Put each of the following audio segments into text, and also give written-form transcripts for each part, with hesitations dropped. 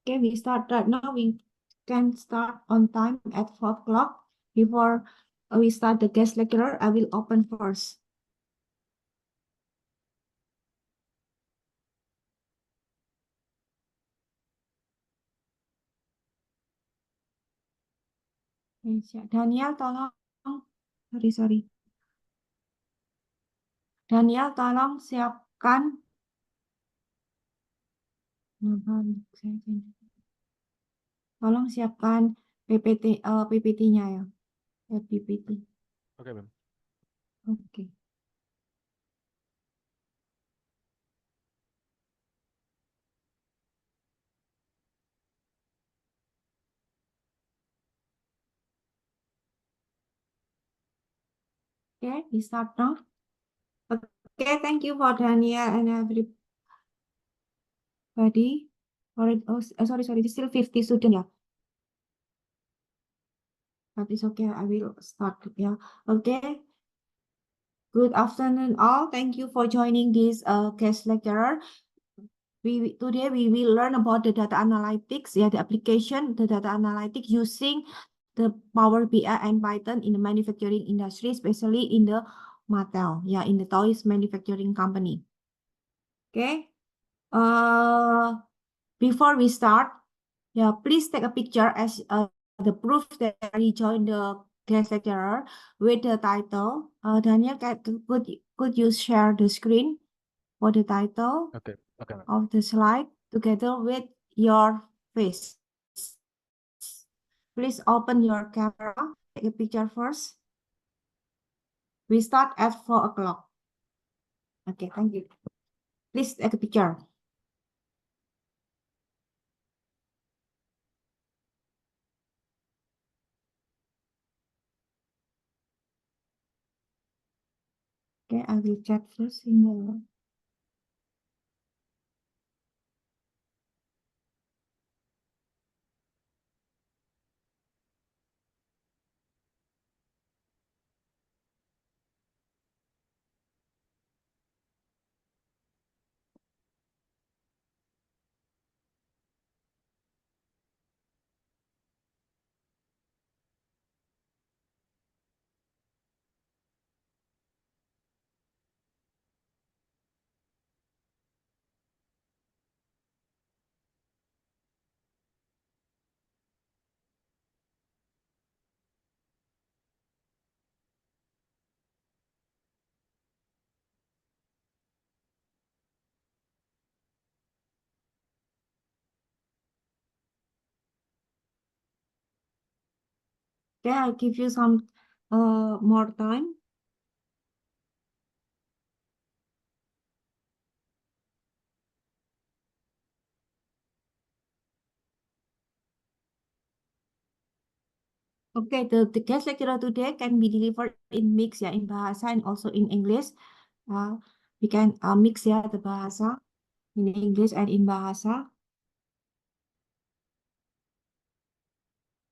Okay, we start right now. We can start on time at 4 o'clock. Before we start the guest lecturer, I will open first. Daniel, tolong. Sorry. Daniel, tolong siapkan. Tolong siapkan PPT-nya ya. PPT. Oke, Bang. Oke. Okay, we start now. Okay, thank you for Daniel and everybody. Sorry, this is still 50 students, yeah. But it's okay, I will start, yeah. Okay. Good afternoon, all. Thank you for joining this guest lecturer. Today we will learn about the data analytics, yeah, the application, the data analytics using the Power BI and Python in the manufacturing industry, especially in the Mattel, yeah, in the toys manufacturing company. Okay. Before we start, yeah, please take a picture as the proof that you joined the guest lecturer with the title. Daniel, could you share the screen for the title Oke, Bang. of the slide together with your face? Please open your camera, take a picture first. We start at 4 o'clock. Okay, thank you. Please take a picture. Okay, I will check first in the... Okay, I'll give you some more time. Okay, the guest lecturer today can be delivered in mix, ya, in bahasa and also in English. We can mix, ya, the bahasa in English and in bahasa.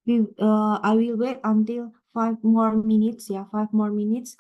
I will wait until 5 more minutes, ya, 5 more minutes.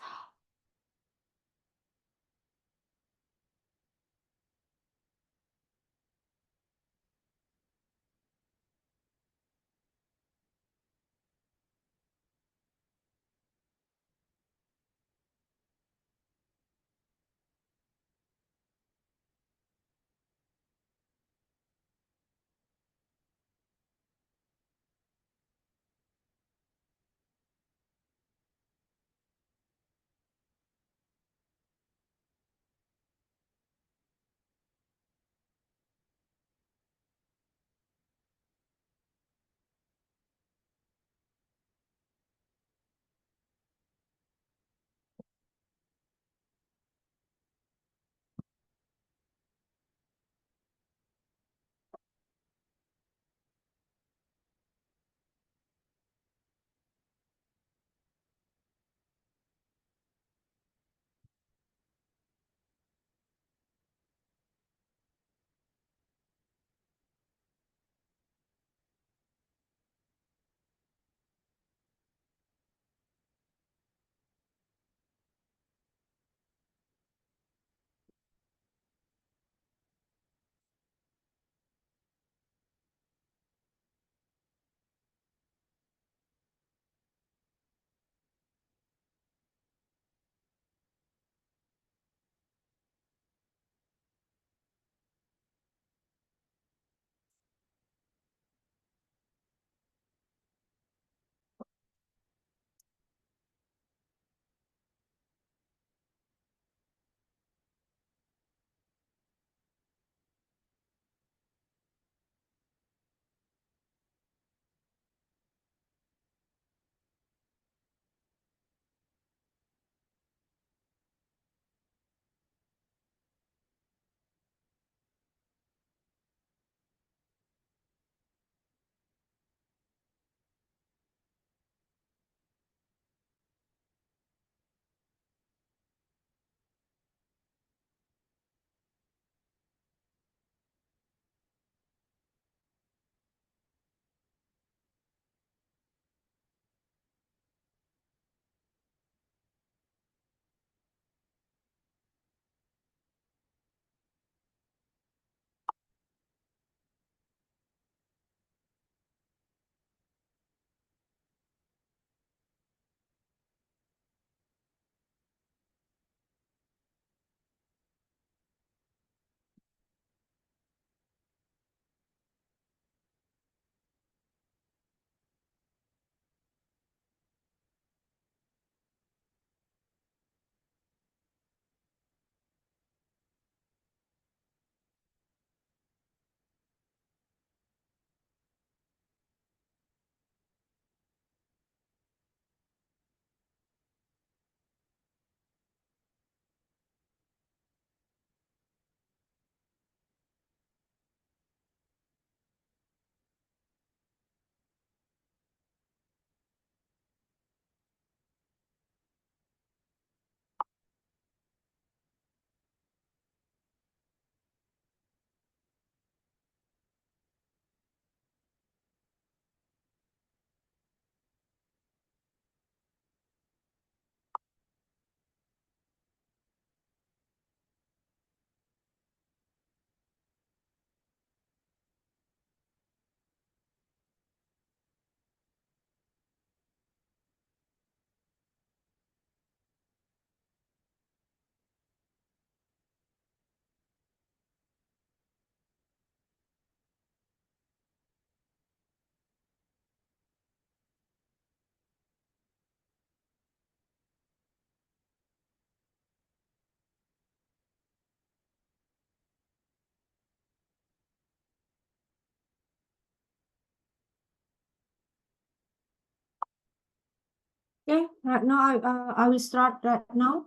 Okay, right now I will start right now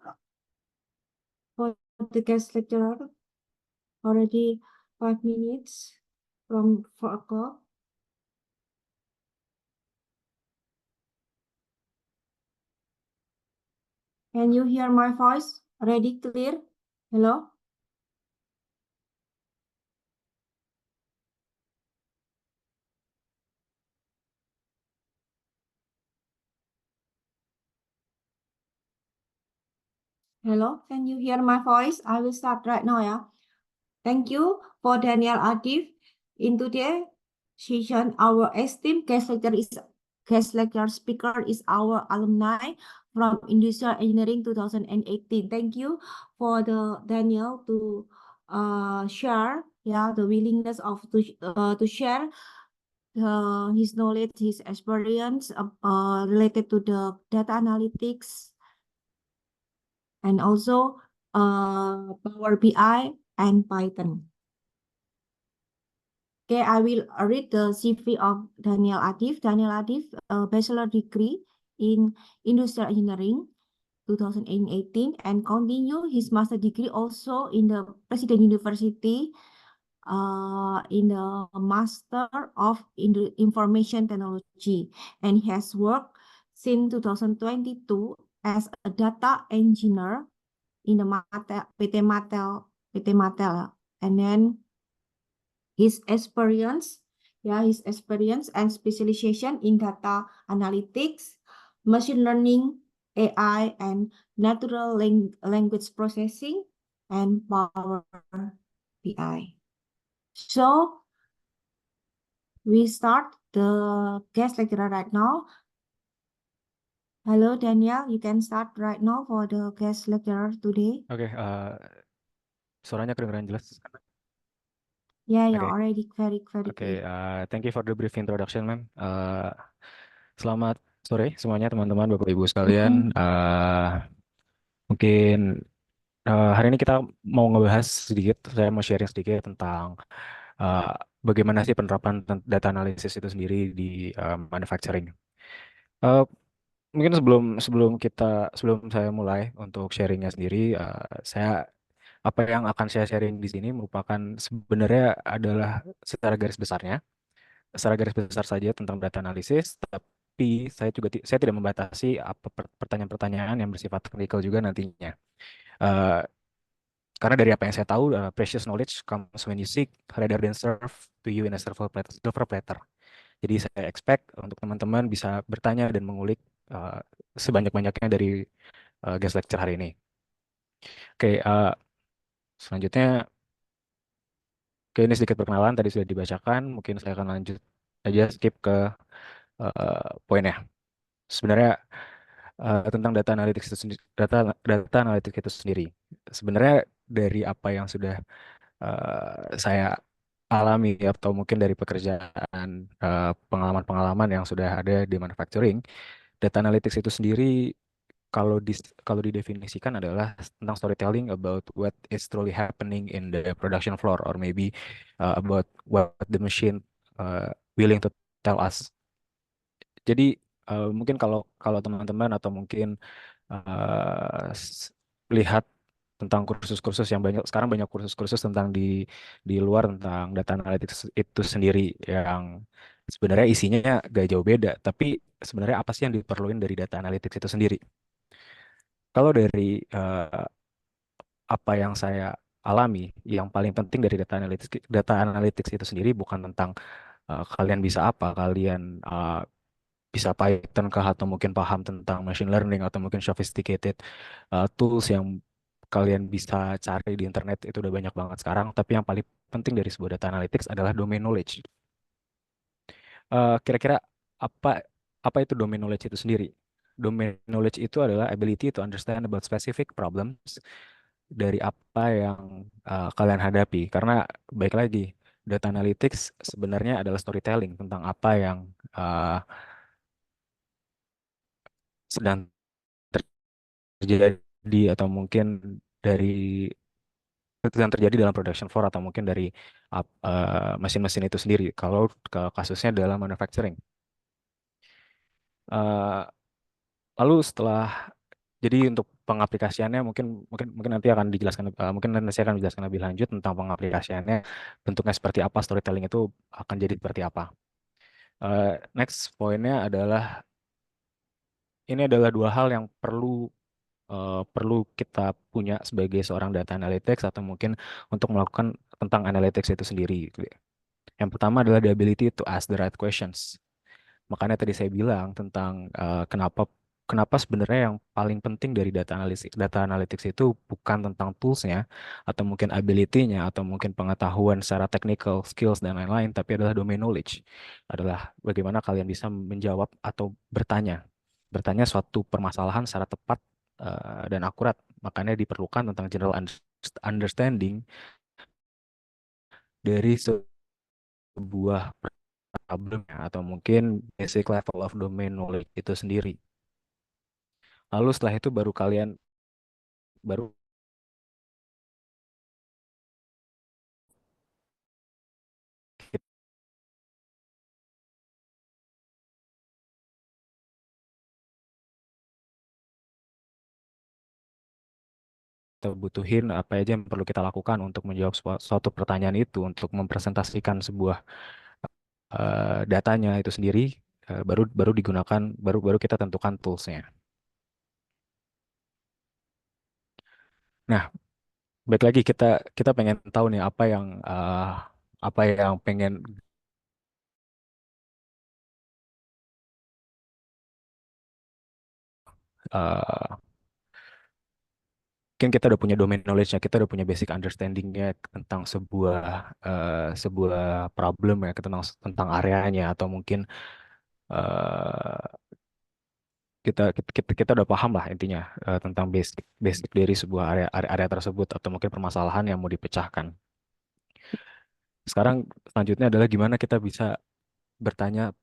for the guest lecturer. Already 5 minutes from 4 o'clock. Can you hear my voice? Already clear? Hello? Hello? Can you hear my voice? I will start right now, yeah. Thank you for Daniel Adif. In today's session, our esteemed guest lecturer speaker is our alumni from Industrial Engineering 2018. Thank you for the Daniel to share, yeah, the willingness of to share his knowledge, his experience related to the data analytics and also Power BI and Python. Okay, I will read the CV of Daniel Adif. Daniel Adif, a bachelor degree in Industrial Engineering 2018 and continue his master degree also in the President University in the Master of Information Technology, and he has worked since 2022 as a data engineer in the PT Mattel, and then his experience, yeah, his experience and specialization in data analytics, machine learning, AI, and natural language processing, and Power BI. So we start the guest lecturer right now. Hello, Daniel. You can start right now for the guest lecturer today. Oke, suaranya kedengeran jelas. Yeah, yeah, Oke, already very oke. clear. Thank you for the brief introduction, ma'am. Selamat sore semuanya teman-teman, Bapak Ibu sekalian. Mhm. Mungkin hari ini kita mau ngebahas sedikit, saya mau sharing sedikit tentang uh, bagaimana sih penerapan data analisis itu sendiri di manufacturing. Uh, Mungkin sebelum saya mulai untuk sharingnya sendiri, saya apa yang akan saya sharing di sini merupakan sebenarnya adalah secara garis besarnya, secara garis besar saja tentang data analisis, tapi saya tidak membatasi apa pertanyaan-pertanyaan yang bersifat teknikal juga nantinya. Eh, karena dari apa yang saya tahu, precious knowledge comes when you seek rather than serve to you in a silver platter. Jadi saya expect untuk teman-teman bisa bertanya dan mengulik eh, sebanyak-banyaknya dari guest lecture hari ini. Oke, selanjutnya, oke, ini sedikit perkenalan tadi sudah dibacakan. Mungkin saya akan lanjut aja skip ke poinnya. Sebenarnya tentang data analytics itu sendiri, data analytics itu sendiri. Sebenarnya dari apa yang sudah saya alami atau mungkin dari pekerjaan pengalaman-pengalaman yang sudah ada di manufacturing, data analytics itu sendiri kalau kalau didefinisikan adalah tentang storytelling about what is truly happening in the production floor or maybe about what the machine willing to tell us. Jadi mungkin kalau kalau teman-teman atau mungkin lihat tentang kursus-kursus yang banyak sekarang, banyak kursus-kursus tentang di luar tentang data analytics itu sendiri yang sebenarnya isinya gak jauh beda, tapi sebenarnya apa sih yang diperluin dari data analytics itu sendiri? Kalau dari apa yang saya alami, yang paling penting dari data analytics itu sendiri bukan tentang kalian bisa apa, kalian bisa Python kah, atau mungkin paham tentang machine learning, atau mungkin sophisticated tools yang kalian bisa cari di internet itu udah banyak banget sekarang. Tapi yang paling penting dari sebuah data analytics adalah domain knowledge. Kira-kira apa apa itu domain knowledge itu sendiri? Domain knowledge itu adalah ability to understand about specific problems dari apa yang kalian hadapi. Karena baik lagi, data analytics sebenarnya adalah storytelling tentang apa yang sedang terjadi, atau mungkin dari yang terjadi dalam production floor, atau mungkin dari mesin-mesin itu sendiri. Kalau kasusnya dalam manufacturing. Eh, Lalu setelah jadi untuk pengaplikasiannya mungkin mungkin mungkin nanti akan dijelaskan mungkin nanti saya akan menjelaskan lebih lanjut tentang pengaplikasiannya, bentuknya seperti apa, storytelling itu akan jadi seperti apa. Next poinnya adalah ini adalah dua hal yang perlu kita punya sebagai seorang data analytics atau mungkin untuk melakukan tentang analytics itu sendiri, gitu ya. Yang pertama adalah the ability to ask the right questions. Makanya tadi saya bilang tentang kenapa kenapa sebenarnya yang paling penting dari data analytics itu bukan tentang toolsnya atau mungkin ability-nya atau mungkin pengetahuan secara technical skills dan lain-lain, tapi adalah domain knowledge. Adalah bagaimana kalian bisa menjawab atau bertanya suatu permasalahan secara tepat dan akurat. Makanya diperlukan tentang general understanding dari sebuah problem atau mungkin basic level of domain knowledge itu sendiri. Lalu setelah itu baru kita butuhin apa aja yang perlu kita lakukan untuk menjawab suatu pertanyaan itu, untuk mempresentasikan sebuah datanya itu sendiri, baru baru digunakan, baru baru kita tentukan toolsnya. Nah, baik lagi kita kita pengen tahu nih apa yang pengen eh, mungkin kita udah punya domain knowledge-nya, kita udah punya basic understanding-nya tentang sebuah problem ya, tentang tentang areanya atau mungkin eh, kita udah paham lah intinya tentang basic basic dari sebuah area tersebut atau mungkin permasalahan yang mau dipecahkan. Sekarang selanjutnya adalah gimana kita bisa bertanya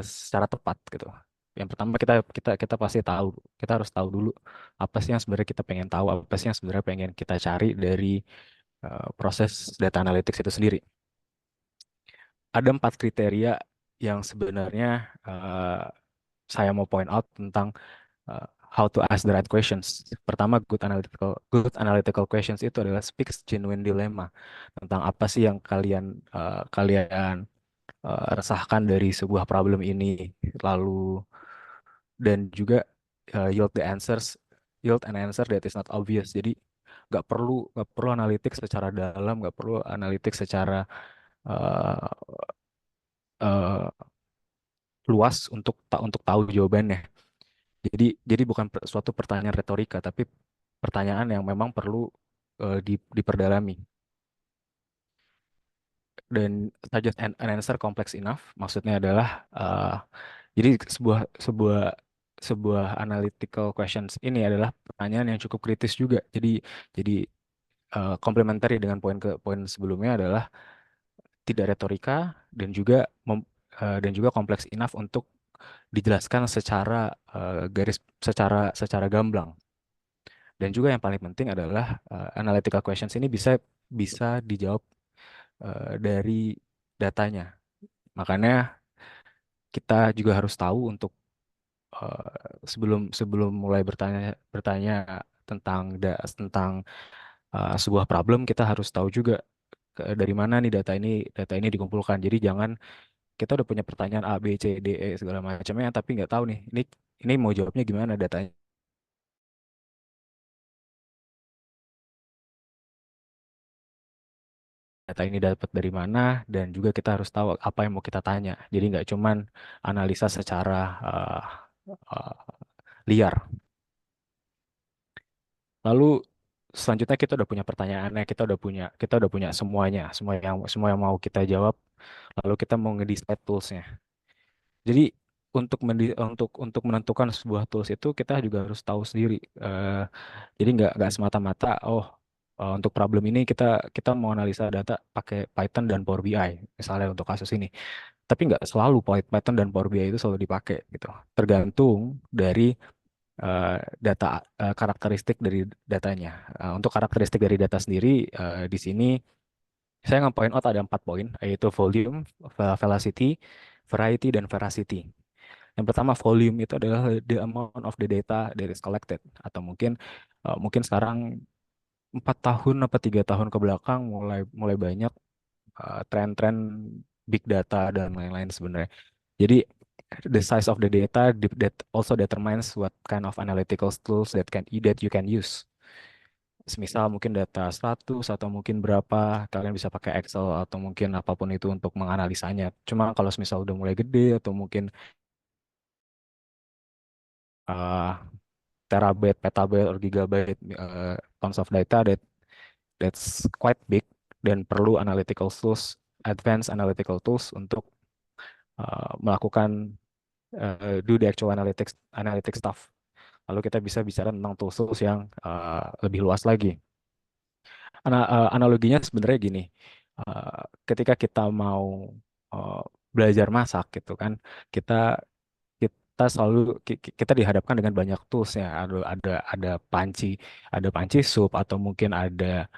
secara tepat gitu. Yang pertama kita pasti tahu, kita harus tahu dulu apa sih yang sebenarnya kita pengen tahu, apa sih yang sebenarnya pengen kita cari dari proses data analytics itu sendiri. Ada 4 kriteria yang sebenarnya saya mau point out tentang uh, how to ask the right questions. Pertama, good analytical questions itu adalah speaks genuine dilemma tentang apa sih yang kalian resahkan dari sebuah problem ini, lalu dan juga yield an answer that is not obvious. Jadi nggak perlu analitik secara dalam, nggak perlu analitik secara uh, uh, luas untuk tahu jawabannya. Jadi bukan suatu pertanyaan retorika, tapi pertanyaan yang memang perlu diperdalami. Dan suggest an answer complex enough, maksudnya adalah jadi sebuah sebuah analytical questions ini adalah pertanyaan yang cukup kritis juga. Jadi complementary dengan poin sebelumnya adalah tidak retorika dan dan juga kompleks enough untuk dijelaskan secara gamblang. Dan juga yang paling penting adalah analytical questions ini bisa dijawab dari datanya. Makanya kita juga harus tahu untuk sebelum sebelum mulai bertanya bertanya tentang sebuah problem, kita harus tahu juga dari mana nih data ini dikumpulkan. Jadi jangan kita udah punya pertanyaan A B C D E segala macamnya tapi nggak tahu nih ini mau jawabnya gimana, data ini dapat dari mana, dan juga kita harus tahu apa yang mau kita tanya. Jadi nggak cuman analisa secara uh, liar. Lalu selanjutnya kita udah punya pertanyaannya, kita udah punya semua yang mau kita jawab. Lalu kita mau nge-decide toolsnya. Jadi untuk menentukan sebuah tools itu kita juga harus tahu sendiri. Jadi nggak semata-mata untuk problem ini kita kita mau analisa data pakai Python dan Power BI misalnya untuk kasus ini. Tapi nggak selalu Python dan Power BI itu selalu dipakai gitu. Tergantung dari eh, data karakteristik dari datanya. Untuk karakteristik dari data sendiri di sini saya nge-point out ada 4 poin, yaitu volume, velocity, variety, dan veracity. Yang pertama volume itu adalah the amount of the data that is collected, atau mungkin mungkin sekarang 4 tahun apa 3 tahun ke belakang mulai mulai banyak tren-tren big data dan lain-lain sebenarnya. Jadi the size of the data that also determines what kind of analytical tools that you can use. Semisal mungkin data 100 atau mungkin berapa, kalian bisa pakai Excel atau mungkin apapun itu untuk menganalisanya. Cuma kalau semisal udah mulai gede atau mungkin uh, terabyte, petabyte, or gigabyte tons of data that's quite big dan perlu analytical tools, advanced analytical tools untuk melakukan do the actual analytics stuff. Lalu kita bisa bicara tentang tools yang lebih luas lagi. Analoginya sebenarnya gini, ketika kita mau uh, belajar masak gitu kan, kita kita selalu kita dihadapkan dengan banyak tools ya, ada panci sup atau mungkin ada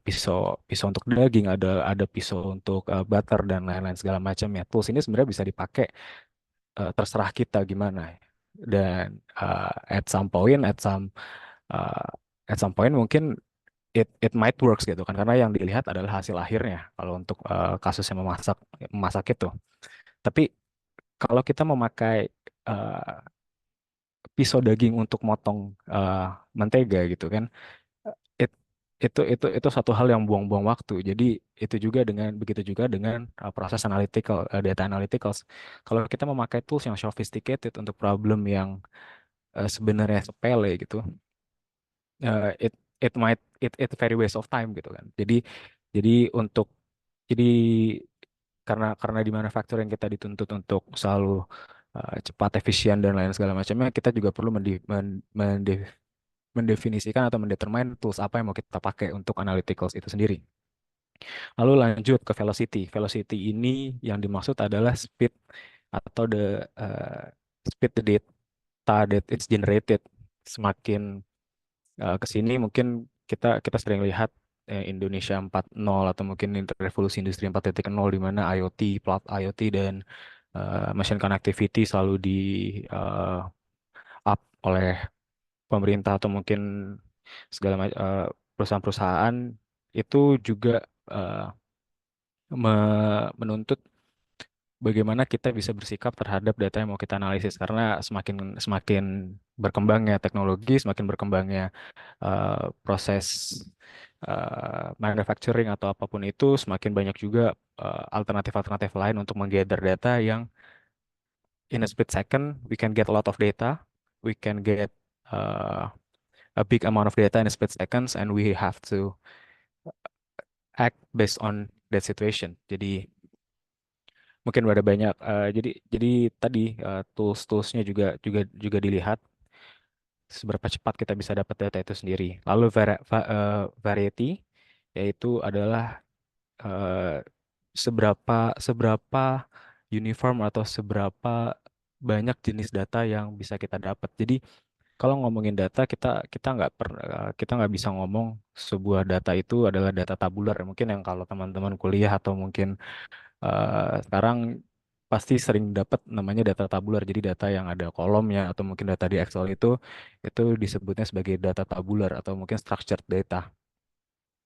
pisau pisau untuk daging, ada pisau untuk butter dan lain-lain segala macam ya. Tools ini sebenarnya bisa dipakai, terserah kita gimana. Dan at some point, uh, at some point mungkin it might works gitu kan, karena yang dilihat adalah hasil akhirnya kalau untuk kasus yang memasak memasak itu. Tapi kalau kita memakai uh, pisau daging untuk motong mentega gitu kan, it- itu satu hal yang buang-buang waktu. Jadi itu juga begitu juga dengan proses data analytical. Kalau kita memakai tools yang sophisticated untuk problem yang sebenarnya sepele gitu, it it very waste of time gitu kan. Jadi untuk jadi karena di manufacturing kita dituntut untuk selalu cepat, efisien dan lain segala macamnya, kita juga perlu mendefinisikan atau mendetermine tools apa yang mau kita pakai untuk analyticals itu sendiri. Lalu lanjut ke velocity. Velocity ini yang dimaksud adalah speed atau uh, the data that it's generated. Semakin ke sini mungkin kita kita sering lihat Indonesia 4.0 atau mungkin revolusi industri 4.0 di mana IoT, cloud IoT dan machine connectivity selalu di uh, up oleh pemerintah atau mungkin perusahaan-perusahaan itu juga uh, menuntut bagaimana kita bisa bersikap terhadap data yang mau kita analisis, karena semakin semakin berkembangnya teknologi, semakin berkembangnya proses manufacturing atau apapun itu, semakin banyak juga alternatif-alternatif lain untuk menggather data yang in a split second we can get a lot of data, we can get uh, a big amount of data in a split seconds, and we have to act based on that situation. Jadi mungkin ada banyak jadi tadi tools-toolsnya juga juga juga dilihat seberapa cepat kita bisa dapat data itu sendiri. Lalu variety yaitu adalah eh, seberapa seberapa uniform atau seberapa banyak jenis data yang bisa kita dapat. Jadi kalau ngomongin data, kita nggak bisa ngomong sebuah data itu adalah data tabular. Mungkin yang kalau teman-teman kuliah atau mungkin sekarang pasti sering dapat namanya data tabular. Jadi data yang ada kolomnya atau mungkin data di Excel itu disebutnya sebagai data tabular atau mungkin structured data.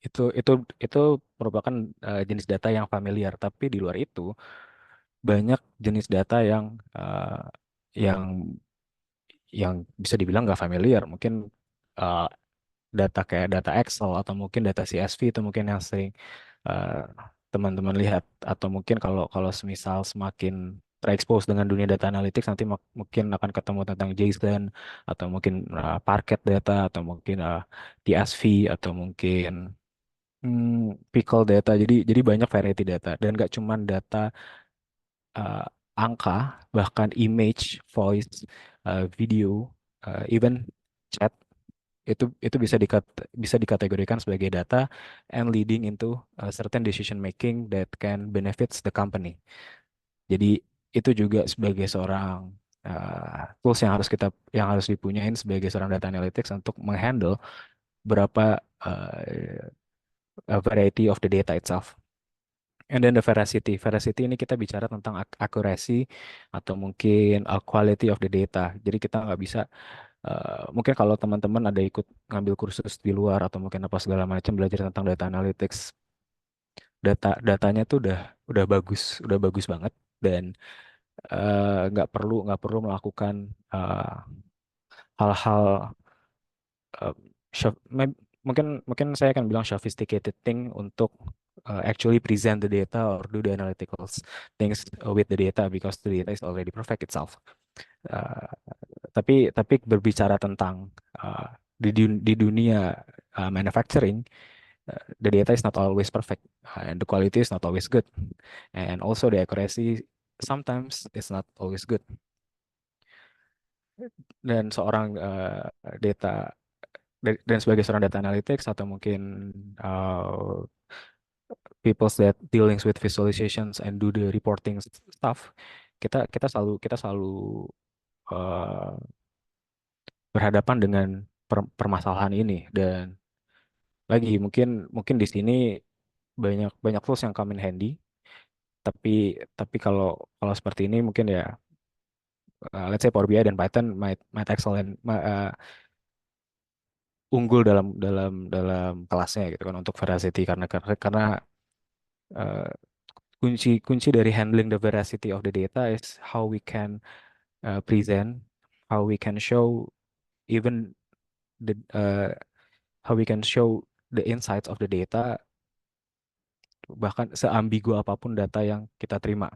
Itu itu merupakan jenis data yang familiar. Tapi di luar itu banyak jenis data yang yang bisa dibilang nggak familiar. Mungkin uh, data kayak data Excel atau mungkin data CSV itu mungkin yang sering uh, teman-teman lihat, atau mungkin kalau kalau semisal semakin terekspos dengan dunia data analytics nanti mungkin akan ketemu tentang JSON atau mungkin Parquet data atau mungkin TSV atau mungkin pickle data. Jadi banyak variety data dan nggak cuman data uh, angka, bahkan image, voice, video, even chat itu bisa dikategorikan sebagai data and leading into certain decision making that can benefits the company. Jadi itu juga sebagai seorang tools yang harus dipunyain sebagai seorang data analytics untuk menghandle berapa variety of the data itself. And then the veracity. Veracity ini kita bicara tentang accuracy atau mungkin quality of the data. Jadi kita nggak bisa, mungkin kalau teman-teman ada ikut ngambil kursus di luar atau mungkin apa segala macam belajar tentang data analytics, datanya tuh udah bagus banget dan nggak perlu melakukan hal-hal, uh, mungkin mungkin saya akan bilang sophisticated thing untuk actually present the data or do the analytical things with the data because the data is already perfect itself. Uh, tapi berbicara tentang di dunia manufacturing, the data is not always perfect, and the quality is not always good, and also the accuracy sometimes is not always good. Dan seorang data dan sebagai seorang data analytics atau mungkin uh, people that dealings with visualizations and do the reporting stuff, kita selalu uh, berhadapan dengan permasalahan ini. Dan lagi mungkin mungkin di sini banyak banyak tools yang come in handy, tapi tapi kalau kalau seperti ini mungkin ya, let's say Power BI dan Python might excellent, unggul dalam dalam dalam kelasnya gitu kan untuk veracity, karena uh, kunci kunci dari handling the veracity of the data is how we can present, how we can show even the how we can show the insights of the data, bahkan seambigu apapun data yang kita terima.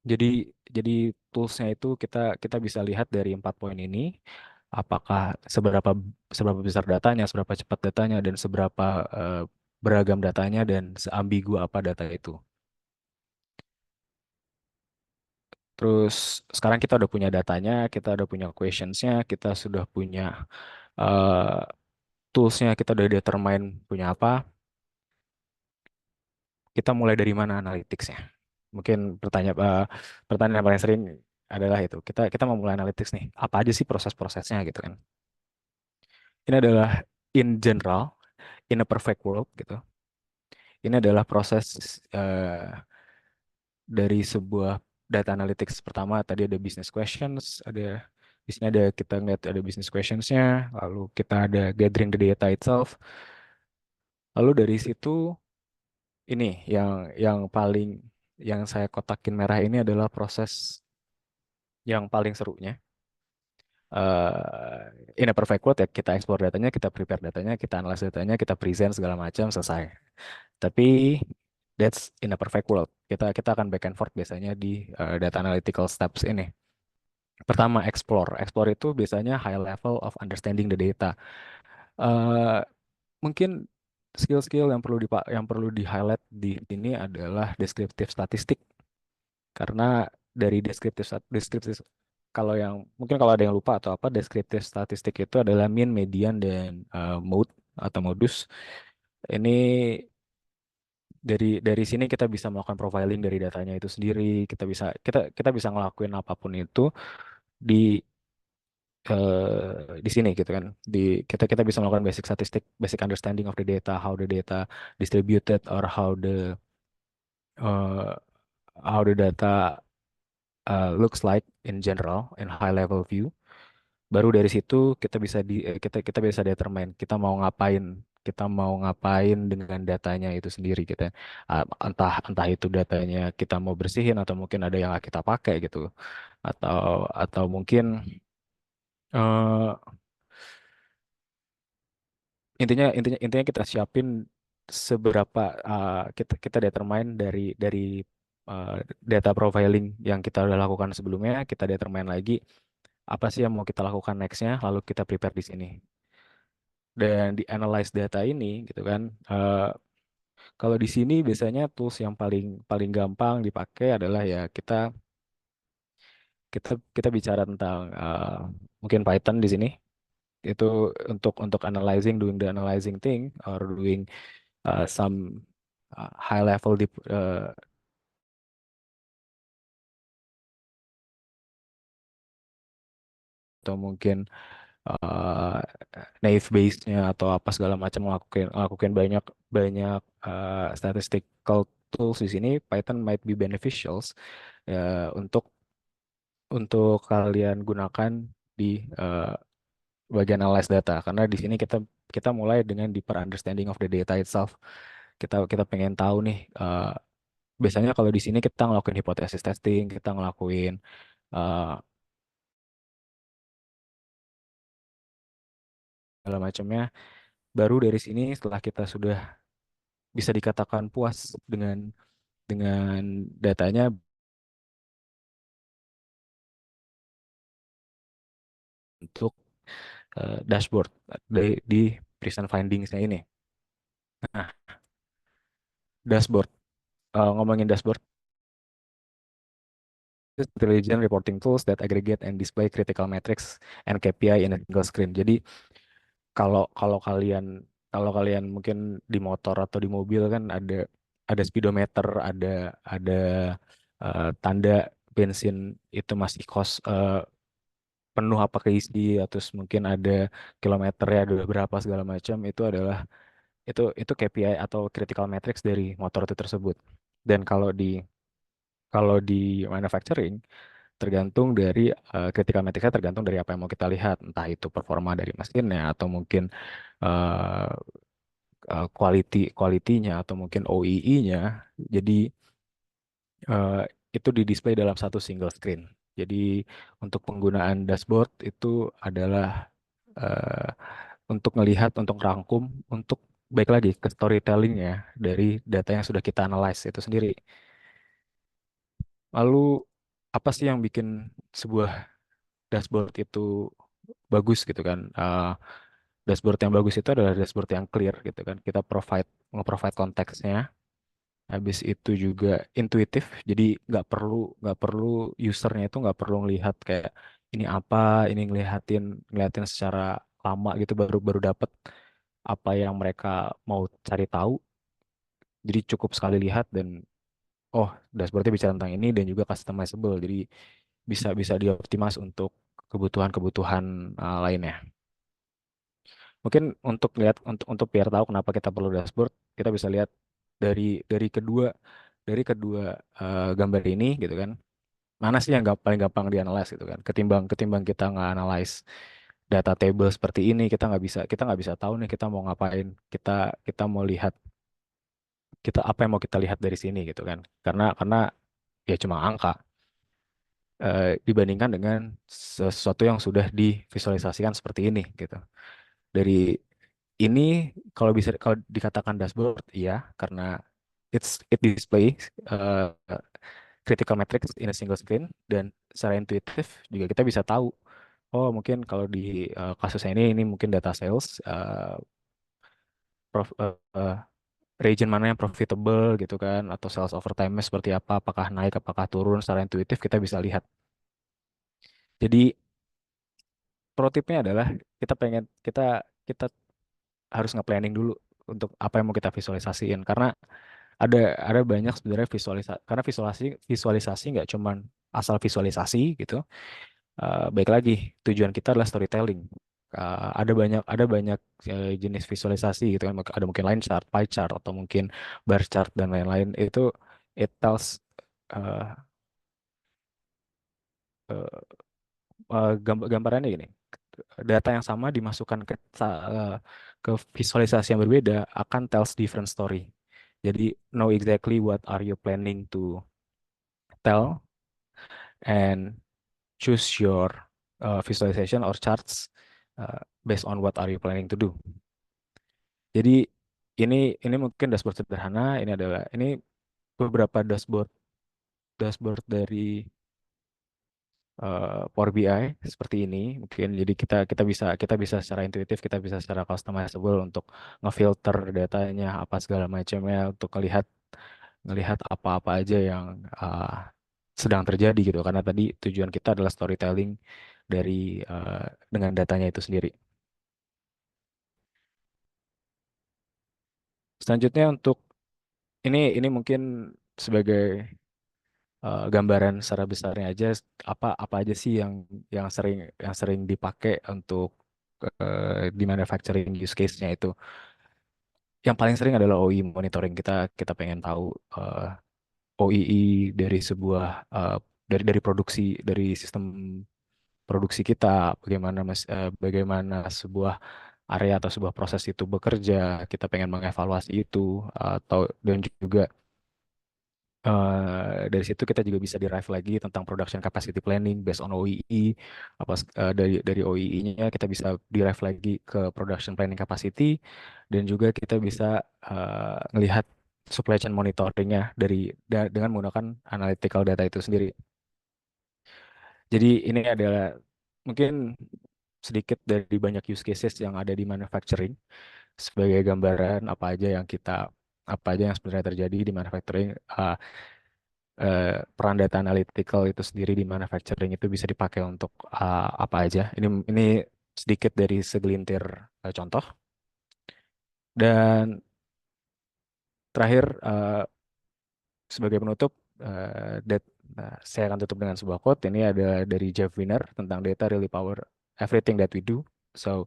Jadi jadi toolsnya itu kita kita bisa lihat dari 4 poin ini, apakah seberapa seberapa besar datanya, seberapa cepat datanya, dan seberapa eh, beragam datanya, dan seambigu apa data itu. Terus sekarang kita udah punya datanya, kita udah punya questionsnya, kita sudah punya eh, toolsnya, kita udah determine punya apa. Kita mulai dari mana analyticsnya? Mungkin pertanyaan yang paling sering adalah itu. Kita mau mulai analytics nih. Apa aja sih proses-prosesnya gitu kan? Ini adalah in general, in a perfect world gitu. Ini adalah proses dari sebuah data analytics. Pertama tadi ada business questions, ada di sini ada, kita ngeliat ada business questionsnya, lalu kita ada gathering the data itself, lalu dari situ ini yang paling, yang saya kotakin merah ini adalah proses yang paling serunya. In a perfect world ya kita explore datanya, kita prepare datanya, kita analyze datanya, kita present segala macam, selesai. Tapi that's in a perfect world. Kita kita akan back and forth biasanya di data analytical steps ini. Pertama, explore. Explore itu biasanya high level of understanding the data. Eh, Mungkin skill-skill yang perlu di highlight di sini adalah descriptive statistik. Karena dari deskriptif, kalau yang mungkin kalau ada yang lupa atau apa, deskriptif statistik itu adalah mean, median, dan mode atau modus. Ini dari sini kita bisa melakukan profiling dari datanya itu sendiri. Kita bisa ngelakuin apapun itu di di sini gitu kan. Kita kita bisa melakukan basic statistik, basic understanding of the data, how the data distributed, or uh, how the data looks like in general in high level view. Baru dari situ kita bisa determine kita mau ngapain dengan datanya itu sendiri kita. Entah itu datanya kita mau bersihin atau mungkin ada yang kita pakai gitu, atau mungkin eh, intinya intinya intinya kita siapin seberapa, kita kita determine dari uh, data profiling yang kita udah lakukan sebelumnya, kita determine lagi apa sih yang mau kita lakukan nextnya, lalu kita prepare di sini dan di analyze data ini gitu kan. Kalau di sini biasanya tools yang paling paling gampang dipakai adalah ya kita kita bicara tentang mungkin Python di sini, itu untuk analyzing, doing the analyzing thing, or doing some high level atau mungkin eh naive Bayes-nya atau apa segala macam, ngelakuin banyak banyak statistical tools di sini. Python might be beneficials ya untuk kalian gunakan di eh, bagian analyze data, karena di sini kita kita mulai dengan deeper understanding of the data itself. Kita kita pengen tahu nih, biasanya kalau di sini kita ngelakuin hipotesis testing, kita ngelakuin eh, segala macamnya. Baru dari sini, setelah kita sudah bisa dikatakan puas dengan datanya, untuk dashboard di recent findings-nya ini. Nah, dashboard, ngomongin dashboard, itu intelligent reporting tools that aggregate and display critical metrics and KPI in a single screen. Jadi kalau kalau kalian mungkin di motor atau di mobil kan ada speedometer, ada tanda bensin itu masih penuh apa keisi, terus mungkin ada kilometernya ada berapa segala macam. Itu adalah itu KPI atau critical metrics dari motor itu tersebut. Dan kalau di manufacturing, tergantung dari critical metricsnya tergantung dari apa yang mau kita lihat, entah itu performa dari mesinnya atau mungkin eh, quality-nya atau mungkin OEE-nya. Jadi eh, itu di display dalam satu single screen. Jadi untuk penggunaan dashboard itu adalah eh, untuk melihat, untuk rangkum, untuk baik lagi ke storytelling-nya dari data yang sudah kita analyze itu sendiri. Lalu apa sih yang bikin sebuah dashboard itu bagus gitu kan? Dashboard yang bagus itu adalah dashboard yang clear gitu kan. Kita nge-provide konteksnya. Habis itu juga intuitif, jadi nggak perlu usernya itu nggak perlu ngelihat kayak ini apa, ini ngeliatin secara lama gitu baru baru dapat apa yang mereka mau cari tahu. Jadi cukup sekali lihat dan oh, dashboardnya bicara tentang ini, dan juga customizable. Jadi bisa bisa dioptimas untuk kebutuhan-kebutuhan lainnya. Mungkin untuk biar tahu kenapa kita perlu dashboard, kita bisa lihat dari kedua dari kedua gambar ini gitu kan. Mana sih yang paling gampang dianalisis gitu kan? Ketimbang ketimbang kita nggak analyze data table seperti ini, kita nggak bisa tahu nih kita mau ngapain. Kita kita mau lihat kita apa yang mau kita lihat dari sini gitu kan? Karena ya cuma angka, dibandingkan dengan sesuatu yang sudah divisualisasikan seperti ini gitu. Dari ini, kalau dikatakan dashboard, iya, karena it displays critical metrics in a single screen, dan secara intuitif juga kita bisa tahu, oh mungkin kalau di kasusnya ini mungkin data sales, prof, region mana yang profitable gitu kan, atau sales over time-nya seperti apa, apakah naik apakah turun, secara intuitif kita bisa lihat. Jadi pro tipnya adalah kita kita harus nge-planning dulu untuk apa yang mau kita visualisasiin, karena ada ada banyak sebenarnya visualisasi, karena visualisasi nggak cuman asal visualisasi gitu. Baik lagi, tujuan kita adalah storytelling. Ada banyak jenis visualisasi gitu kan. Ada mungkin line chart, pie chart, atau mungkin bar chart dan lain-lain. Itu it tells uh, uh, gambarannya gini. Data yang sama dimasukkan ke visualisasi yang berbeda akan tells different story. Jadi know exactly what are you planning to tell, and choose your visualization or charts based on what are you planning to do. Jadi ini ini mungkin dashboard sederhana. Ini beberapa dashboard dashboard dari Power BI seperti ini mungkin. Jadi kita bisa secara intuitif, kita bisa secara customizable untuk ngefilter datanya apa segala macamnya, untuk ngelihat ngelihat apa-apa aja yang sedang terjadi gitu. Karena tadi tujuan kita adalah storytelling dari uh, dengan datanya itu sendiri. Selanjutnya untuk ini mungkin sebagai gambaran secara besarnya aja, apa apa aja sih yang sering dipakai untuk di manufacturing use case-nya itu. Yang paling sering adalah OEE monitoring. Kita pengen tahu OEE dari sebuah dari produksi, dari sistem produksi kita, bagaimana sebuah area atau sebuah proses itu bekerja. Kita pengen mengevaluasi itu, atau dan juga dari situ kita juga bisa derive lagi tentang production capacity planning based on OEE. Dari OEE-nya kita bisa derive lagi ke production planning capacity, dan juga kita bisa ngelihat supply chain monitoringnya dengan menggunakan analytical data itu sendiri. Jadi ini adalah mungkin sedikit dari banyak use cases yang ada di manufacturing, sebagai gambaran apa aja yang sebenarnya terjadi di manufacturing. Peran data analytical itu sendiri di manufacturing itu bisa dipakai untuk apa aja. Ini sedikit dari segelintir contoh. Dan terakhir, sebagai penutup, saya akan tutup dengan sebuah quote. Ini ada dari Jeff Winner tentang data really power everything that we do. So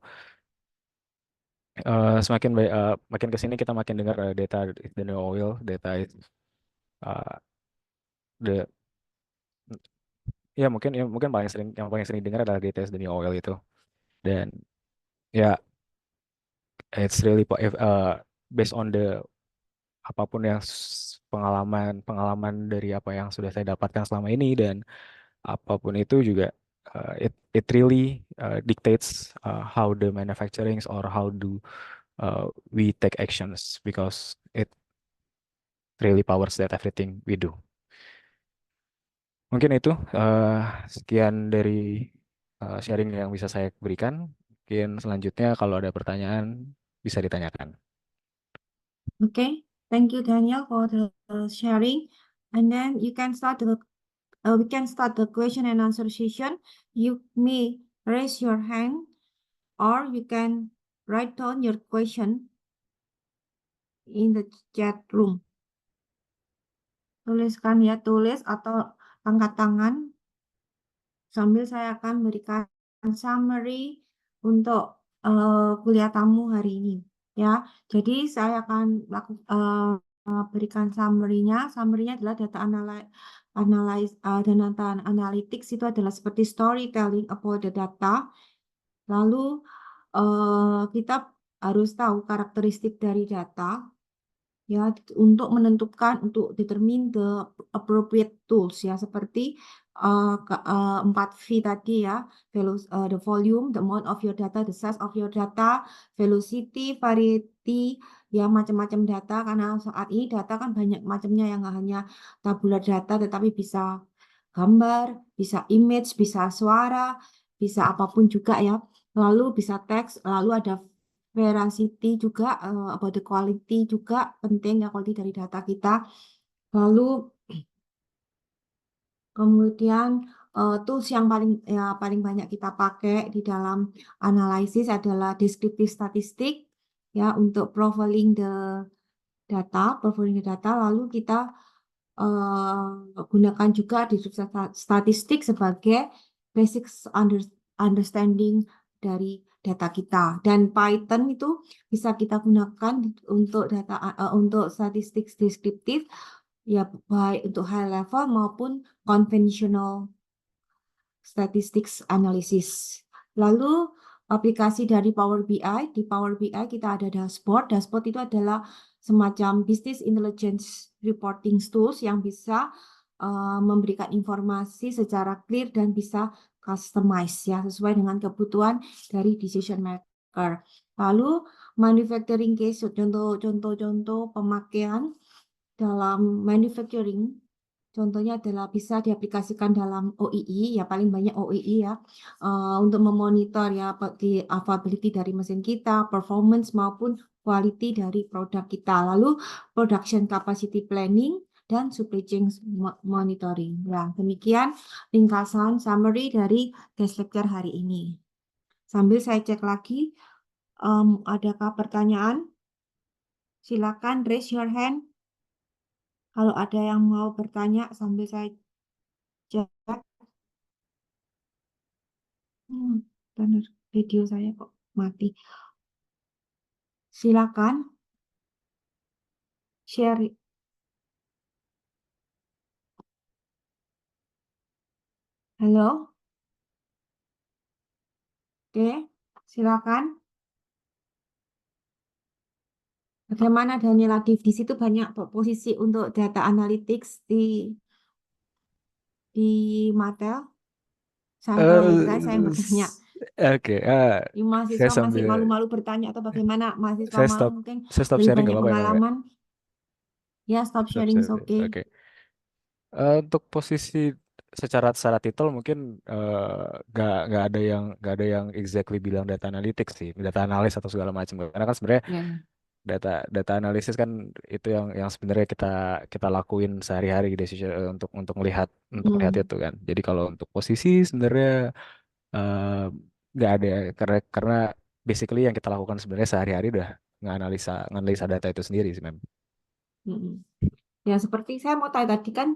makin ke sini kita makin dengar data is the new oil, data is uh, the ya mungkin yang paling sering dengar adalah data is the new oil itu. Dan ya, it's really based on the apapun yang pengalaman dari apa yang sudah saya dapatkan selama ini, dan apapun itu juga it really dictates how the manufacturing or how do we take actions, because it really powers that everything we do. Mungkin itu sekian dari sharing yang bisa saya berikan. Mungkin selanjutnya kalau ada pertanyaan bisa ditanyakan. Okay, thank you, Daniel, for the sharing. And then you can start we can start the question and answer session. You may raise your hand or you can write down your question in the chat room. Tuliskan ya, tulis atau angkat tangan sambil saya akan berikan summary untuk kuliah tamu hari ini. Ya, jadi saya akan berikan summary-nya. Summary-nya adalah data dan data analytics itu adalah seperti storytelling about the data. Lalu kita harus tahu karakteristik dari data, ya, untuk menentukan, untuk determine the appropriate tools, ya, seperti 4V tadi, ya, the volume, the amount of your data, the size of your data, velocity, variety, ya, macam-macam data, karena saat ini data kan banyak macamnya, yang nggak hanya tabular data tetapi bisa gambar, bisa image, bisa suara, bisa apapun juga, ya, lalu bisa teks, lalu ada veracity juga, about the quality juga penting, ya, quality dari data kita. Lalu kemudian tools yang paling banyak kita pakai di dalam analisis adalah descriptive statistik, ya, untuk profiling the data. Lalu kita gunakan juga descriptive statistik sebagai basic understanding dari data kita. Dan Python itu bisa kita gunakan untuk untuk statistik deskriptif, ya, baik untuk high level maupun conventional statistics analysis. Lalu aplikasi dari Power BI. Di Power BI kita ada dashboard. Dashboard itu adalah semacam business intelligence reporting tools yang bisa memberikan informasi secara clear dan bisa customize, ya, sesuai dengan kebutuhan dari decision maker. Lalu manufacturing case, contoh-contoh pemakaian dalam manufacturing. Contohnya adalah bisa diaplikasikan dalam OEE, ya, paling banyak OEE, ya, untuk memonitor, ya, availability dari mesin kita, performance maupun quality dari produk kita. Lalu production capacity planning dan supply chain monitoring. Ya, demikian ringkasan summary dari guest lecture hari ini. Sambil saya cek lagi, adakah pertanyaan? Silakan raise your hand. Kalau ada yang mau bertanya sambil saya cek. Benar, video saya kok. mati. Silakan share. Halo, oke, silakan. Bagaimana Daniel Latif? Di situ banyak posisi untuk data analytics di Matel. Saya kembalikan, saya bertanya. Oke, Ini saya mahasiswa masih sambil malu-malu bertanya atau bagaimana? Mahasiswa saya malu stop mungkin saya stop lebih sharing banyak nggak apa-apa ya Mam ya? pengalaman. Ya, stop Stop sharing is sharing. okay. Oke. Untuk posisi secara titel mungkin nggak ada yang exactly bilang data analytics sih, data analis atau segala macam. Karena kan sebenarnya Ya, ya. data data analisis kan itu yang sebenarnya kita kita lakuin sehari-hari gitu sih, untuk melihat Hmm, itu kan. Jadi kalau untuk posisi sebenarnya eh, nggak ada ya, karena basically yang kita lakukan sebenarnya sehari-hari udah nganalisa nganalisa data itu sendiri sih Mem. mm-mm. Ya, seperti saya mau tanya tadi kan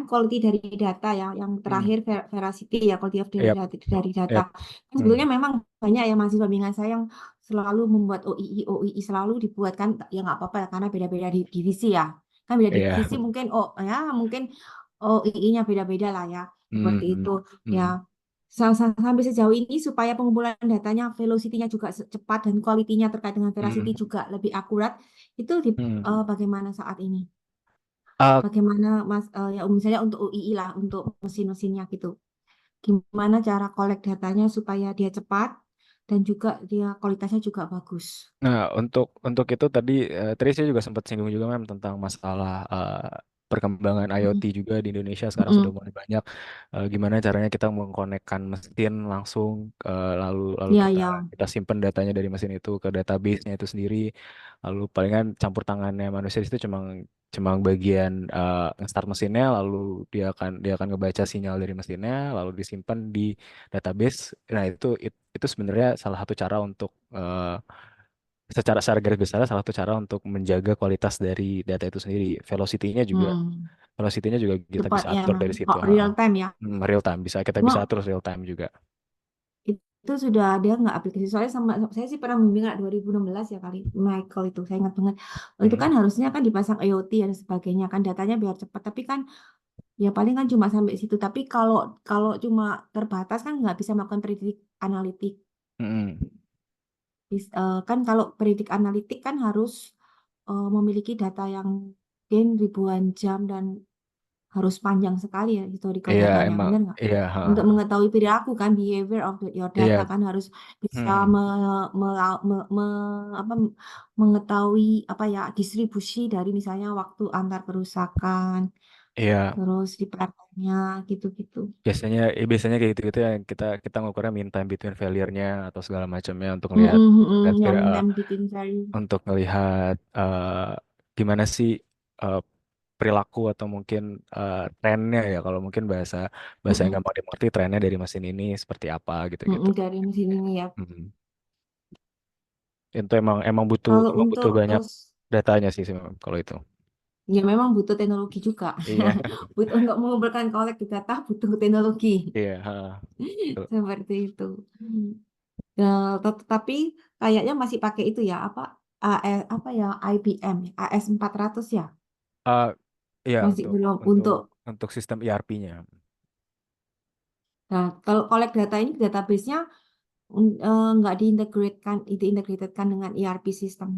quality dari data ya, yang Hmm. terakhir veracity ya, quality of Yap, dari data. yap. Kan Hmm. sebetulnya memang banyak ya mahasiswa bimbingan saya yang selalu membuat OII selalu dibuat kan ya nggak apa-apa ya karena beda-beda divisi ya. Kan beda Iya. divisi mungkin oh ya mungkin OII-nya beda-beda lah ya. Hmm. Seperti Hmm. itu. Ya. Hmm. Sampai sejauh ini supaya pengumpulan datanya velocity-nya juga cepat dan quality-nya terkait dengan veracity Hmm. juga lebih akurat. Itu Hmm. bagaimana saat ini? Ah, Bagaimana Mas ya misalnya untuk UII lah untuk mesin-mesinnya gitu. Gimana cara collect datanya supaya dia cepat dan juga dia kualitasnya juga bagus. nah, untuk itu tadi saya juga sempat singgung juga Mem tentang masalah perkembangan IoT Mm-mm. juga di Indonesia sekarang sudah Mm-mm. mulai banyak. Gimana caranya kita mengkonekkan mesin langsung, lalu Ya kita ya. kita simpan datanya dari mesin itu ke database-nya itu sendiri. Lalu palingan campur tangannya manusia itu cuma bagian nge-start mesinnya, lalu dia akan ngebaca sinyal dari mesinnya, lalu disimpan di database. Nah, itu sebenarnya salah satu cara untuk secara garis besar salah satu cara untuk menjaga kualitas dari data itu sendiri. Mm. Velocity-nya juga kita Cepat bisa ya atur dari situ. kok real time ya. Real time kita bisa Cuma atur real time juga. itu sudah ada nggak aplikasi? Soalnya sama saya sih pernah membimbing anak 2016 ya kali Michael itu saya ingat banget. Itu Hmm. kan harusnya kan dipasang IoT dan sebagainya kan datanya biar cepat. Tapi kan ya paling kan cuma sampai situ. Tapi kalau kalau cuma terbatas kan nggak bisa melakukan predik analitik. Hmm. Kan kalau predik analitik kan harus memiliki data yang mungkin ribuan jam dan harus panjang sekali ya historical Iya datanya, emang, benar nggak? iya, ha, Untuk ha. mengetahui perilaku kan behavior of your data Iya. kan harus bisa Hmm. apa, mengetahui apa ya distribusi dari misalnya waktu antar kerusakan, Iya, terus di prakteknya gitu-gitu. biasanya kayak gitu-gitu ya kita kita ngukurnya mean time between failure-nya atau segala macamnya untuk Mm, ngelihat mm, mm, ngelihat yang kira- time between value. untuk ngelihat gimana sih eh, perilaku atau mungkin trennya ya, kalau mungkin bahasa bahasa yang Mm, gampang dimengerti, trennya dari mesin ini seperti apa mm, gitu-gitu. dari mesin ini ya. Hmm. Itu emang emang butuh Kalau emang butuh untuk banyak datanya sih memang kalau itu. ya memang butuh teknologi juga. Iya. Butuh untuk mengumpulkan kolek data butuh teknologi. Iya, ha. Betul. Seperti itu. Tetapi kayaknya masih pakai itu ya apa apa ya IBM ya, AS400 ya Ah, iya, masih untuk belum untuk untuk untuk sistem ERP-nya. nah kalau collect data ini database-nya nggak diintegratedkan dengan ERP system.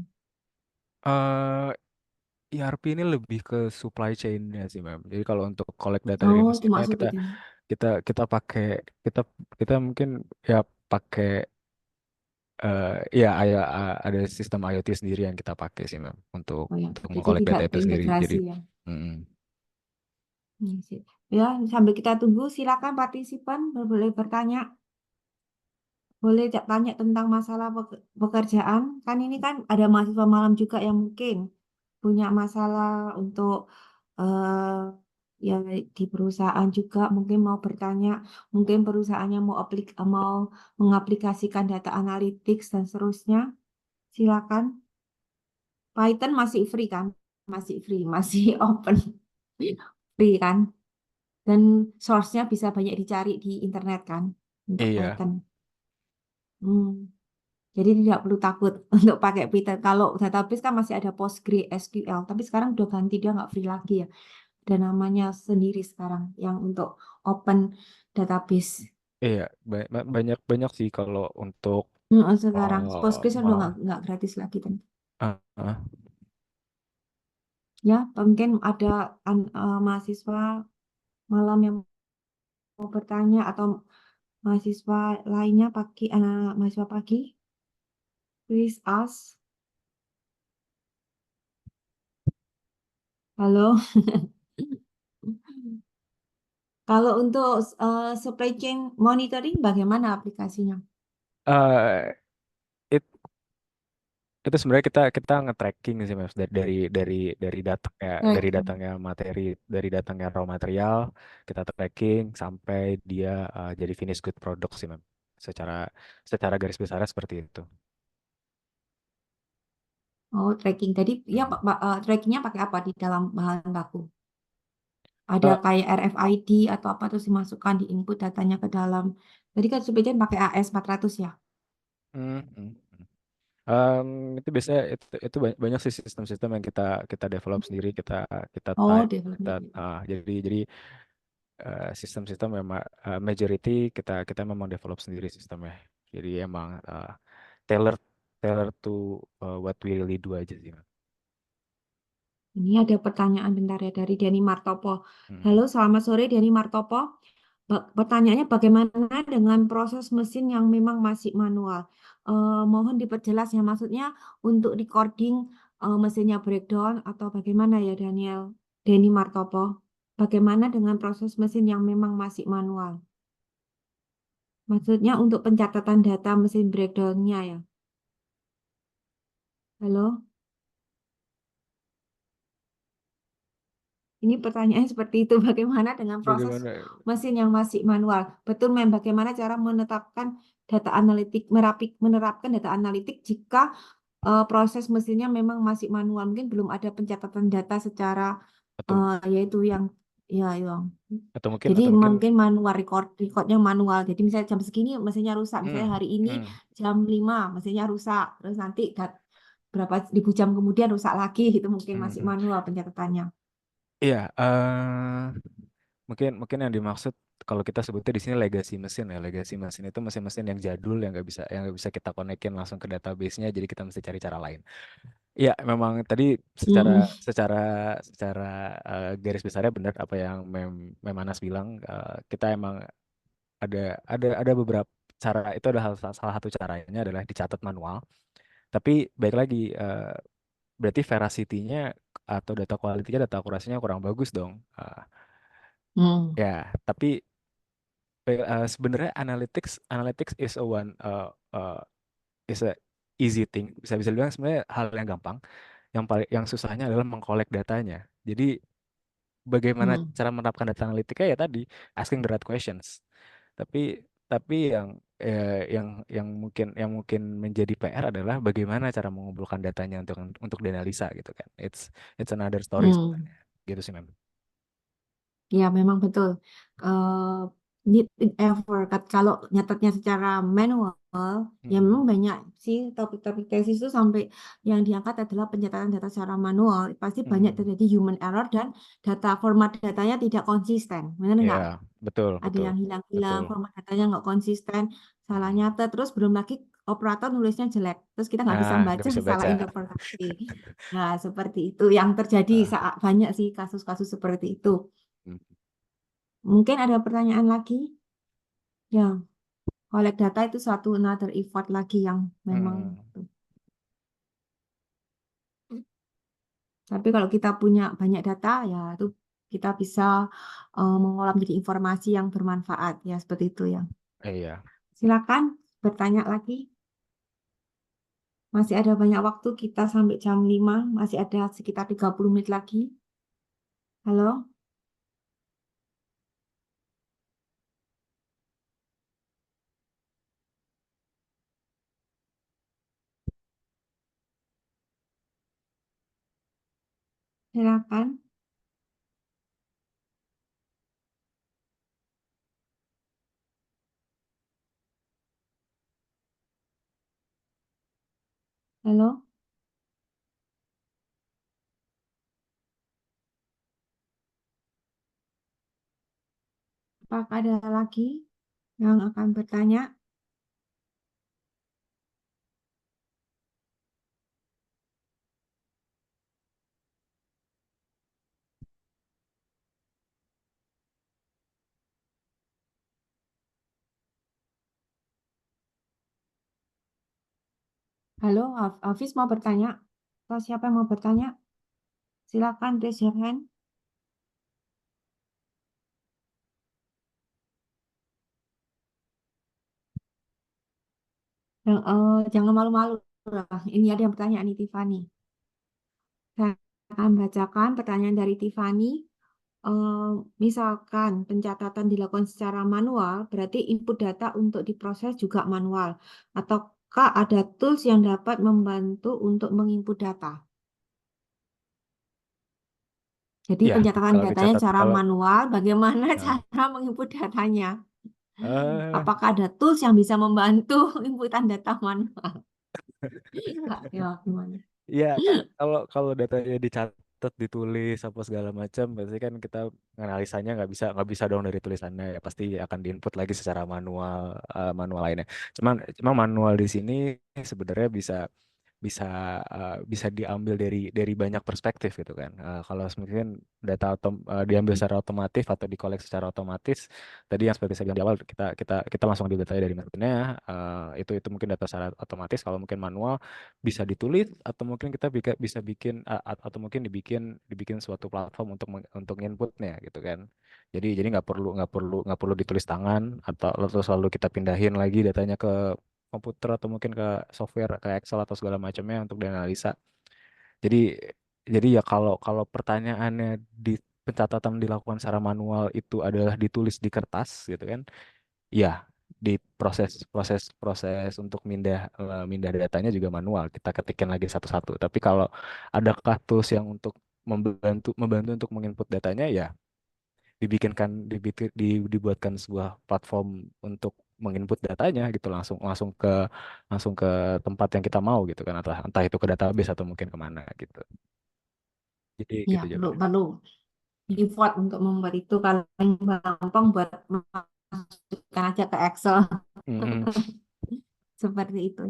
ERP ini lebih ke supply chain-nya sih, Mem. Jadi kalau untuk collect data dari Oh cuma mesinnya, kita seperti itu. kita kita pakai kita kita mungkin ya pakai ya ada sistem IoT sendiri yang kita pakai sih, Mem, untuk Oh ya untuk jadi mengkolek tidak data itu sendiri. Jadi terintegrasi ya. mm, Sip. Ya sambil kita tunggu silakan partisipan boleh bertanya. Boleh tanya tentang masalah pekerjaan. Kan ini kan ada mahasiswa malam juga yang mungkin punya masalah untuk ya di perusahaan juga mungkin mau bertanya, mungkin perusahaannya mau mengaplikasikan data analytics dan seterusnya. Silakan. Python masih free kan? Masih free, masih open. Free kan? Dan source-nya bisa banyak dicari di internet kan untuk iya. Python. Hmm. Jadi tidak perlu takut untuk pakai Python. Kalau database kan masih ada PostgreSQL, tapi sekarang udah ganti, dia nggak free lagi ya. Ada namanya sendiri sekarang yang untuk open database. Iya, banyak banyak sih kalau untuk Sekarang Postgres udah uh, nggak gratis lagi kan. uh, uh, Ya, mungkin ada mahasiswa malam yang mau bertanya atau mahasiswa lainnya mahasiswa pagi, please ask. Halo. Kalau untuk supply chain monitoring bagaimana aplikasinya? uh, itu sebenarnya kita kita nge-tracking sih Mas dari datangnya Tracking. dari datangnya raw material kita tracking sampai dia jadi finished good product sih Mas. Secara secara garis besarnya seperti itu. Oh, tracking. Tadi ya Hmm. trackingnya pakai apa di dalam bahan baku? Ada Eh, kayak RFID atau apa terus dimasukkan di input datanya ke dalam. Tadi kan supply chain pakai AS400 ya? hmm, hmm, hmm. Em, itu biasanya itu banyak sih sistem-sistem yang kita kita develop sendiri kita kita Oh, type kita development. jadi sistem-sistem memang majority kita kita memang develop sendiri sistemnya. Jadi emang tailor tailor to what we really do aja sih. Mas. Ini ada pertanyaan bentar ya dari Denny Martopo. Halo, Hmm. selamat sore Denny Martopo. Pertanyaannya bagaimana dengan proses mesin yang memang masih manual? Mohon diperjelas ya, maksudnya untuk recording mesinnya breakdown atau bagaimana ya Daniel, Denny Martopo? Bagaimana dengan proses mesin yang memang masih manual? Maksudnya untuk pencatatan data mesin breakdown-nya ya. Halo? Ini pertanyaannya seperti itu. Bagaimana dengan proses Bagaimana? mesin yang masih manual? Betul, Mem. Bagaimana cara menetapkan data analitik, menerapkan data analitik jika proses mesinnya memang masih manual? Mungkin belum ada pencatatan data secara Atau yaitu yang ya yang. atau mungkin Jadi atau mungkin mungkin manual recordnya manual. Jadi misalnya jam segini mesinnya rusak. Misalnya hmm, hari ini hmm, jam 5 mesinnya rusak. Terus nanti berapa ribu jam kemudian rusak lagi. Itu mungkin hmm, masih hmm. manual pencatatannya. Iya, mungkin mungkin yang dimaksud kalau kita sebutnya di sini legacy mesin ya. Legacy mesin itu mesin-mesin yang jadul yang nggak bisa kita konekin langsung ke database-nya, jadi kita mesti cari cara lain. Iya, memang tadi secara Mm-mm. secara secara garis besarnya benar apa yang Mem Anas bilang. Kita emang ada ada beberapa cara itu adalah salah satu caranya adalah dicatat manual. Tapi baik lagi berarti veracity-nya atau data quality-nya data akurasinya kurang bagus dong. Hmm. Ya, tapi sebenarnya analytics analytics is a one is a easy thing. Bisa bisa bilang sebenarnya hal yang gampang. Yang susahnya adalah mengkolek datanya. Jadi bagaimana Hmm. cara menerapkan data analitika ya tadi asking the right questions. Tapi tapi yang mungkin menjadi PR adalah bagaimana cara mengumpulkan datanya untuk dianalisa gitu kan. It's another story Hmm. sebenarnya. Gitu sih, Mem. Ya, memang betul. Need effort. Kalau nyatetnya secara manual, ya memang Mm-mm. banyak sih topik-topik tesis itu sampai yang diangkat adalah pencatatan data secara manual. Pasti banyak Mm-mm. terjadi human error dan data format datanya tidak konsisten. Benar Ya, nggak? betul, Ada betul, yang hilang-hilang, betul. format datanya nggak konsisten, salah Mm-mm. nyatet, terus belum lagi operator nulisnya jelek. Terus kita nggak bisa Nah, nggak baca, bisa salah baca. interpretasi. Nah, seperti itu yang terjadi Ah, saat banyak sih kasus-kasus seperti itu. mm, Mungkin ada pertanyaan lagi? Ya, collect data itu satu another effort lagi yang memang. mm, Tapi kalau kita punya banyak data, ya itu kita bisa mengolah menjadi informasi yang bermanfaat ya seperti itu ya. iya. Silakan bertanya lagi. Masih ada banyak waktu kita sampai jam 5, masih ada sekitar 30 menit lagi. Halo, silakan. Halo, apakah ada lagi yang akan bertanya? Halo, Hafiz mau bertanya? Atau siapa yang mau bertanya? Silakan raise your hand. Jangan malu-malu lah. Ini ada yang bertanya nih Tiffany. Saya akan bacakan pertanyaan dari Tiffany. Misalkan pencatatan dilakukan secara manual, berarti input data untuk diproses juga manual. Ataukah ada tools yang dapat membantu untuk menginput data? Jadi Ya, pencatatan kalau datanya dicatat secara kalau manual, bagaimana eh cara menginput datanya? eh, Apakah ada tools yang bisa membantu inputan data manual? Kak, ya, gimana? Iya kan kalau kalau datanya dicatat, ditulis apa segala macam, pasti kan kita analisanya nggak bisa dong dari tulisannya ya pasti akan diinput lagi secara manual manual lainnya. Cuman manual di sini sebenarnya bisa bisa bisa diambil dari banyak perspektif gitu kan. Kalau mungkin diambil secara otomatis atau dikoleksi secara otomatis, tadi yang seperti saya bilang di awal kita langsung ambil datanya dari mesinnya, itu mungkin data secara otomatis. Kalau mungkin manual bisa ditulis atau mungkin kita bisa bikin atau mungkin dibikin suatu platform untuk inputnya gitu kan. Jadi nggak perlu ditulis tangan atau terus selalu kita pindahin lagi datanya ke komputer atau mungkin ke software ke Excel atau segala macamnya untuk dianalisa. Jadi jadi ya kalau kalau pertanyaannya di pencatatan dilakukan secara manual itu adalah ditulis di kertas gitu kan. Ya, di proses untuk mindah datanya juga manual. Kita ketikin lagi satu-satu. Tapi kalau adakah tools yang untuk membantu membantu untuk menginput datanya ya dibuatkan sebuah platform untuk menginput datanya gitu langsung ke tempat yang kita mau gitu kan entah entah itu ke database atau mungkin kemana gitu jadi Ya, gitu perlu, jawabannya. perlu effort untuk membuat itu. Kalau yang gampang buat masukkan aja ke Excel. Mm-mm. Seperti itu.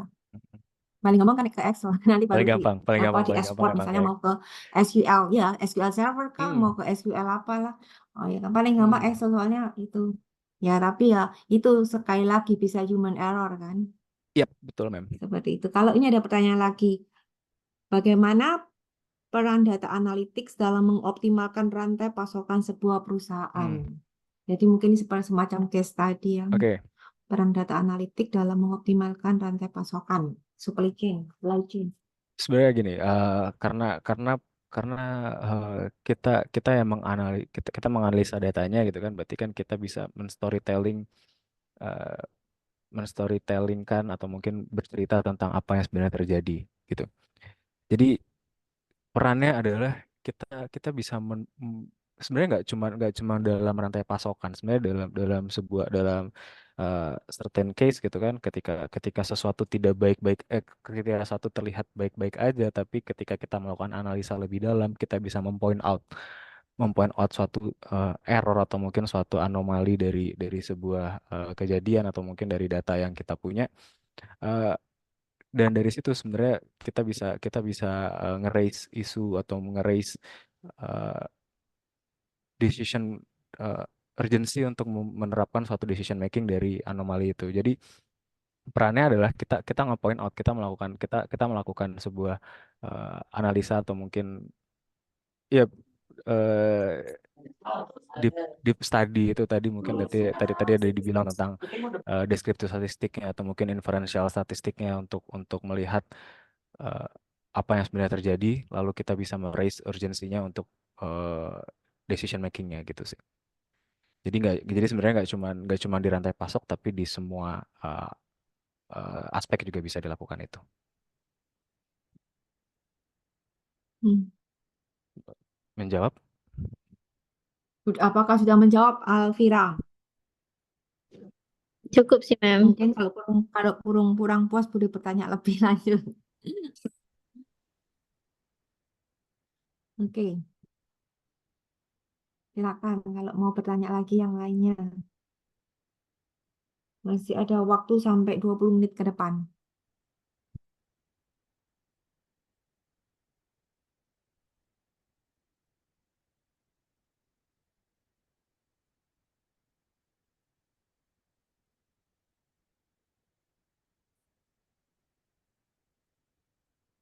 Paling gampang kan ke Excel, nanti baru Paling di gampang paling apa gampang di paling gampang ekspor emang misalnya kayak mau ke SQL ya, SQL Server kah, mau mm, ke SQL apalah. Oh ya kan paling gampang mm. Excel soalnya itu. Ya, tapi ya itu sekali lagi bisa human error kan. Yap, betul mem. Seperti itu. Kalau ini ada pertanyaan lagi, bagaimana peran data analytics dalam mengoptimalkan rantai pasokan sebuah perusahaan? Mm. Jadi mungkin ini seperti semacam case tadi yang Oke. peran data analitik dalam mengoptimalkan rantai pasokan, supply chain. Sebenarnya gini, karena eh, kita kita yang kita menganalisa datanya gitu kan, berarti kan kita bisa eh, menstorytellingkan atau mungkin bercerita tentang apa yang sebenarnya terjadi gitu. Jadi perannya adalah kita kita bisa sebenarnya nggak cuma dalam rantai pasokan, sebenarnya dalam certain case gitu kan, ketika ketika sesuatu tidak baik-baik ketika sesuatu terlihat baik-baik aja, tapi ketika kita melakukan analisa lebih dalam, kita bisa mempoint out suatu error atau mungkin suatu anomali dari sebuah kejadian atau mungkin dari data yang kita punya. Eh, dan dari situ sebenarnya kita bisa nge-raise isu atau nge-raise uh, decision uh, urgency untuk menerapkan suatu decision making dari anomali itu. Jadi perannya adalah kita kita nge-point out, kita melakukan sebuah analisa atau mungkin ya uh, deep deep study itu tadi mungkin tadi tadi tadi ada dibilang tentang deskriptif statistiknya atau mungkin inferential statistiknya untuk melihat eh, apa yang sebenarnya terjadi, lalu kita bisa raise urgensinya untuk eh, decision makingnya gitu sih. Jadi sebenarnya nggak cuma di rantai pasok, tapi di semua eh, aspek juga bisa dilakukan itu. Hmm. Menjawab? Apakah sudah menjawab Alvira? Cukup sih, Mem. Mungkin kalau kurang puas boleh bertanya lebih lanjut. Oke, silakan kalau mau bertanya lagi yang lainnya. Masih ada waktu sampai 20 menit ke depan.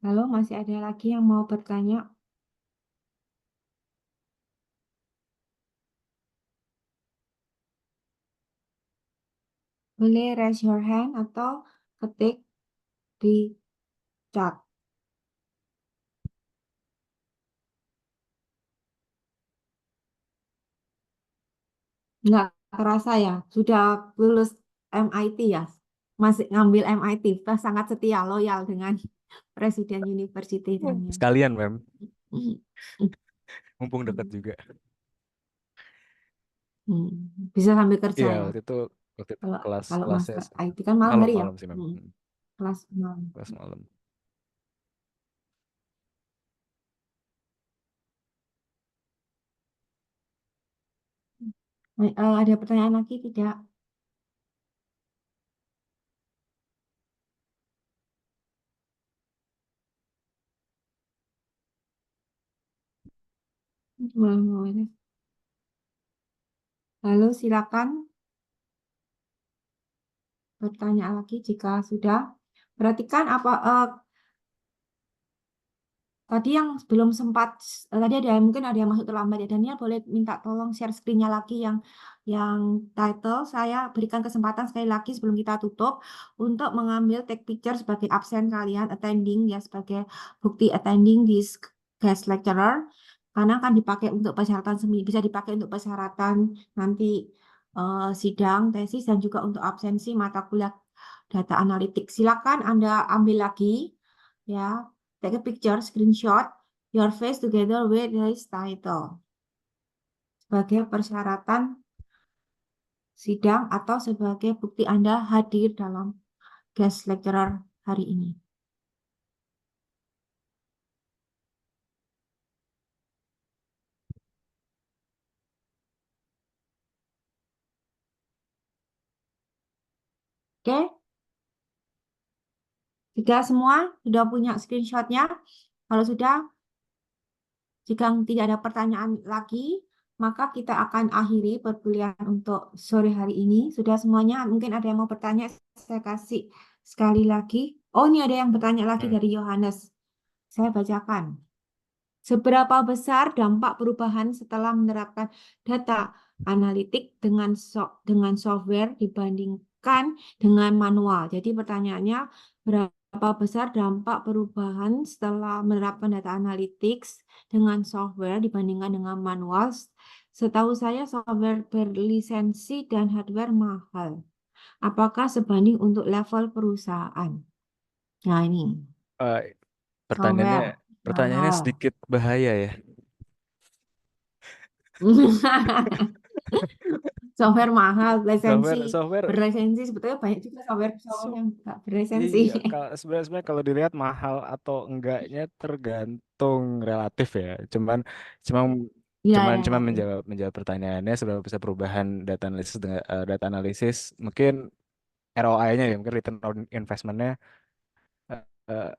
Halo, masih ada lagi yang mau bertanya? Boleh raise your hand atau ketik di chat. Nggak terasa ya, sudah lulus MIT ya. Masih ngambil MIT, sangat setia, loyal dengan Presiden University Daniel. Sekalian, Mem. Mumpung dekat juga. Hmm, bisa sambil kerja Iya, ya. waktu itu Kalau kelas kalau kelasnya master IT kan malam hari ya. malam-malam sih, Mem. Hmm, kelas malam. Kelas malam. Ada pertanyaan lagi tidak? Lalu silakan bertanya lagi jika sudah. Perhatikan apa tadi yang belum sempat, tadi ada mungkin ada yang masuk terlambat ya. Daniel boleh minta tolong share screen-nya lagi yang title. Saya berikan kesempatan sekali lagi sebelum kita tutup untuk mengambil take picture sebagai absen kalian attending ya sebagai bukti attending di guest lecturer karena akan dipakai untuk persyaratan semi bisa dipakai untuk persyaratan nanti sidang tesis dan juga untuk absensi mata kuliah data analitik. Silakan Anda ambil lagi ya. Take a picture, screenshot your face together with his title sebagai persyaratan sidang atau sebagai bukti Anda hadir dalam guest lecturer hari ini. Oke, jika semua sudah punya screenshotnya, kalau sudah, jika tidak ada pertanyaan lagi, maka kita akan akhiri perkuliahan untuk sore hari ini. Sudah semuanya, mungkin ada yang mau bertanya, saya kasih sekali lagi. Oh, ini ada yang bertanya lagi Hmm. dari Yohanes. Saya bacakan. Seberapa besar dampak perubahan setelah menerapkan data analitik dengan software dibandingkan dengan manual? Jadi pertanyaannya, berapa besar dampak perubahan setelah menerapkan data analytics dengan software dibandingkan dengan manual? Setahu saya software berlisensi dan hardware mahal. Apakah sebanding untuk level perusahaan? Nah ini, Eh, pertanyaannya software pertanyaannya mahal. sedikit bahaya ya. Software mahal, lisensi, Software berlisensi sebetulnya banyak juga software so- yang nggak berlisensi. iya, kalau sebenarnya kalau dilihat mahal atau enggaknya tergantung relatif ya. Cuman Iya, cuman ya, cuman ya, ya. menjawab pertanyaannya seberapa besar perubahan data analisis mungkin ROI-nya ya mungkin return on investment-nya eh, eh,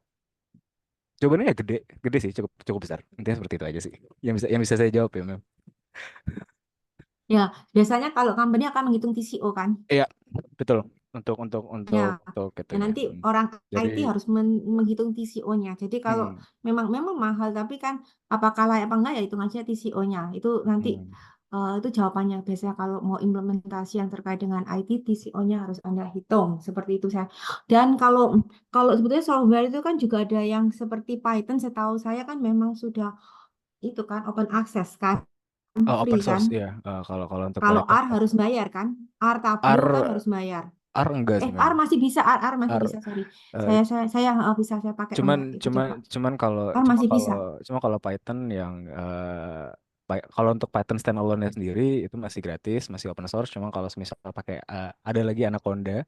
jawabannya ya gede gede sih cukup cukup besar intinya seperti itu aja sih yang bisa saya jawab ya Mem. Ya, biasanya kalau company akan menghitung TCO kan. Iya betul untuk Ya, ya itunya. nanti orang Jadi IT harus menghitung TCO-nya. Jadi kalau hmm, memang mahal, tapi kan apakah layak apa enggak ya hitung aja TCO-nya. Itu nanti hmm. itu jawabannya. Biasanya kalau mau implementasi yang terkait dengan IT, TCO-nya harus Anda hitung. Seperti itu saya. Dan kalau kalau sebetulnya software itu kan juga ada yang seperti Python. Setahu saya kan memang sudah itu kan open access kan, Oh, free open kan. source ya. Kalau kalau untuk Kalau Python R harus bayar kan. R Tableau kan R harus bayar. R enggak sih Mem. R masih bisa, R masih R bisa, sorry. eh, Saya bisa saya pakai cuman nomor itu cuman coba. cuman kalau R cuma masih kalau bisa. cuma kalau Python yang kalau untuk Python standalone sendiri itu masih gratis, masih open source. Cuma kalau misal pakai ada lagi Anaconda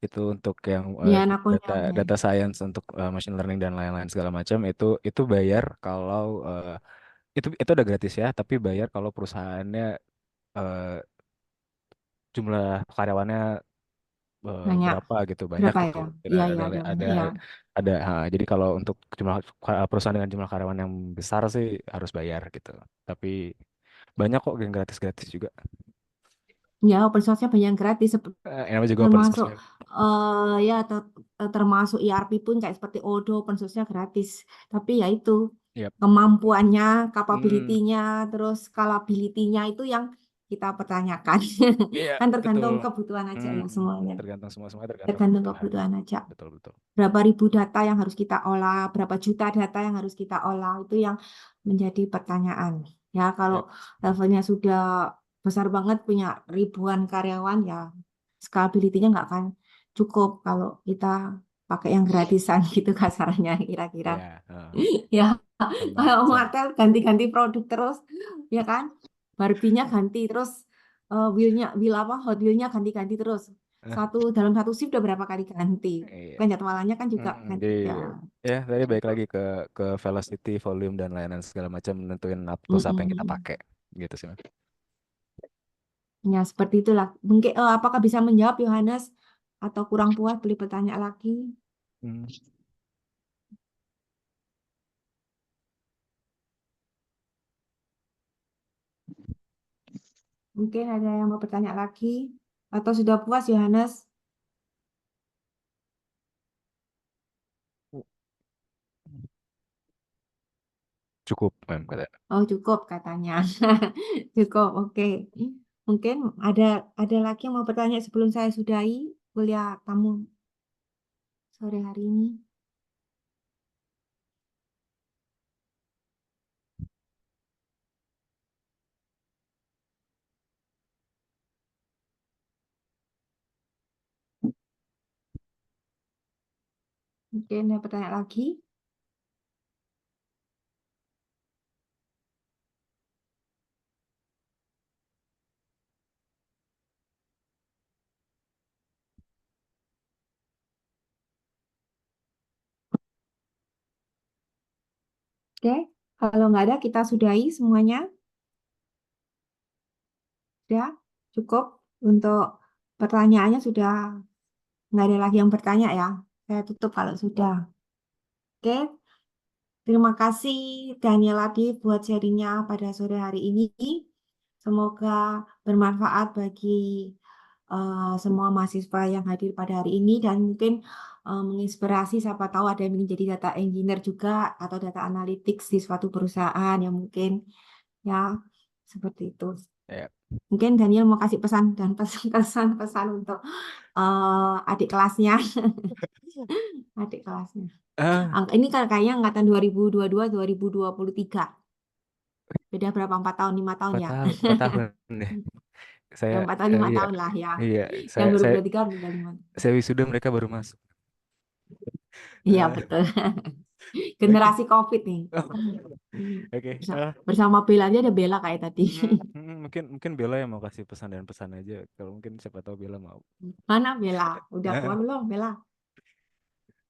itu untuk yang Ya, anakonda data oke. data science untuk machine learning dan lain-lain segala macam itu bayar kalau itu udah gratis ya, tapi bayar kalau perusahaannya eh, jumlah karyawannya Banyak. berapa gitu, banyak Berapa gitu. ya? Ada Iya, iya, ada ada ada banyak. Ya. ada jadi kalau untuk jumlah perusahaan dengan jumlah karyawan yang besar sih harus bayar gitu. Tapi banyak kok yang gratis-gratis juga. Ya, open source-nya banyak yang gratis. Yang namanya juga open source Termasuk ya. ya termasuk ERP pun kayak seperti Odoo open source-nya gratis. Tapi ya itu Yap. kemampuannya, Hmm, capability-nya, terus scalability-nya itu yang kita pertanyakan. iya Kan betul. tergantung kebutuhan aja Hmm, ya semuanya. tergantung semua tergantung Tergantung kebutuhan. kebutuhan aja. Betul betul. Berapa ribu data yang harus kita olah, berapa juta data yang harus kita olah, itu yang menjadi pertanyaan. Ya, kalau Yap. levelnya sudah besar banget, punya ribuan karyawan, ya scalability-nya nggak akan cukup kalau kita pakai yang gratisan gitu kasarannya kira-kira. Iya. Ya, Sama kayak sama. Martel ganti-ganti produk terus, ya kan? Barbie-nya ganti terus, wheel apa, Hot Wheel-nya ganti-ganti terus. Dalam satu shift udah berapa kali ganti? Iya. Kan jadwalannya kan juga ganti. Jadi Ya. ya tadi balik lagi ke velocity, volume dan layanan segala macam nentuin tools apa yang kita Mm-mm. pakai gitu sih. Mas. Ya, seperti itulah. Mungkin apakah bisa menjawab Yohanes atau kurang puas boleh bertanya lagi? Hmm, Mungkin ada yang mau bertanya lagi atau sudah puas Yohanes? Cukup mem kata. Oh, cukup katanya. Cukup, oke. Mungkin ada ada lagi yang mau bertanya sebelum saya sudahi kuliah kamu sore hari ini. Mungkin ada pertanyaan lagi. Oke, kalau nggak ada kita sudahi semuanya. Sudah cukup untuk pertanyaannya sudah nggak ada lagi yang bertanya ya. Saya tutup kalau sudah. Oke, terima kasih Daniel Adi buat sharingnya pada sore hari ini. Semoga bermanfaat bagi semua mahasiswa yang hadir pada hari ini dan mungkin menginspirasi siapa tahu ada yang ingin jadi data engineer juga atau data analytics di suatu perusahaan yang mungkin ya seperti itu. Ya. Mungkin Daniel mau kasih pesan dan pesan-pesan untuk adik kelasnya, adik kelasnya. Ah, Ini kan kayaknya angkatan 2022-2023. Beda berapa? 4 tahun, 5 tahun ya? 4 tahun deh. Ya Saya 4 tahun, 5 iya tahun lah ya. iya Yang saya saya 2023 tinggal 5. saya wisuda mereka baru masuk. Iya, Eh, betul. Oke. Generasi COVID nih. Oh, Hmm, oke. Bersama Bella aja ada Bella kayak tadi. Mungkin mungkin Bella yang mau kasih pesan dan pesan aja. Kalau mungkin siapa tahu Bella mau. Mana Bella? Udah keluar Ah, belum Bella?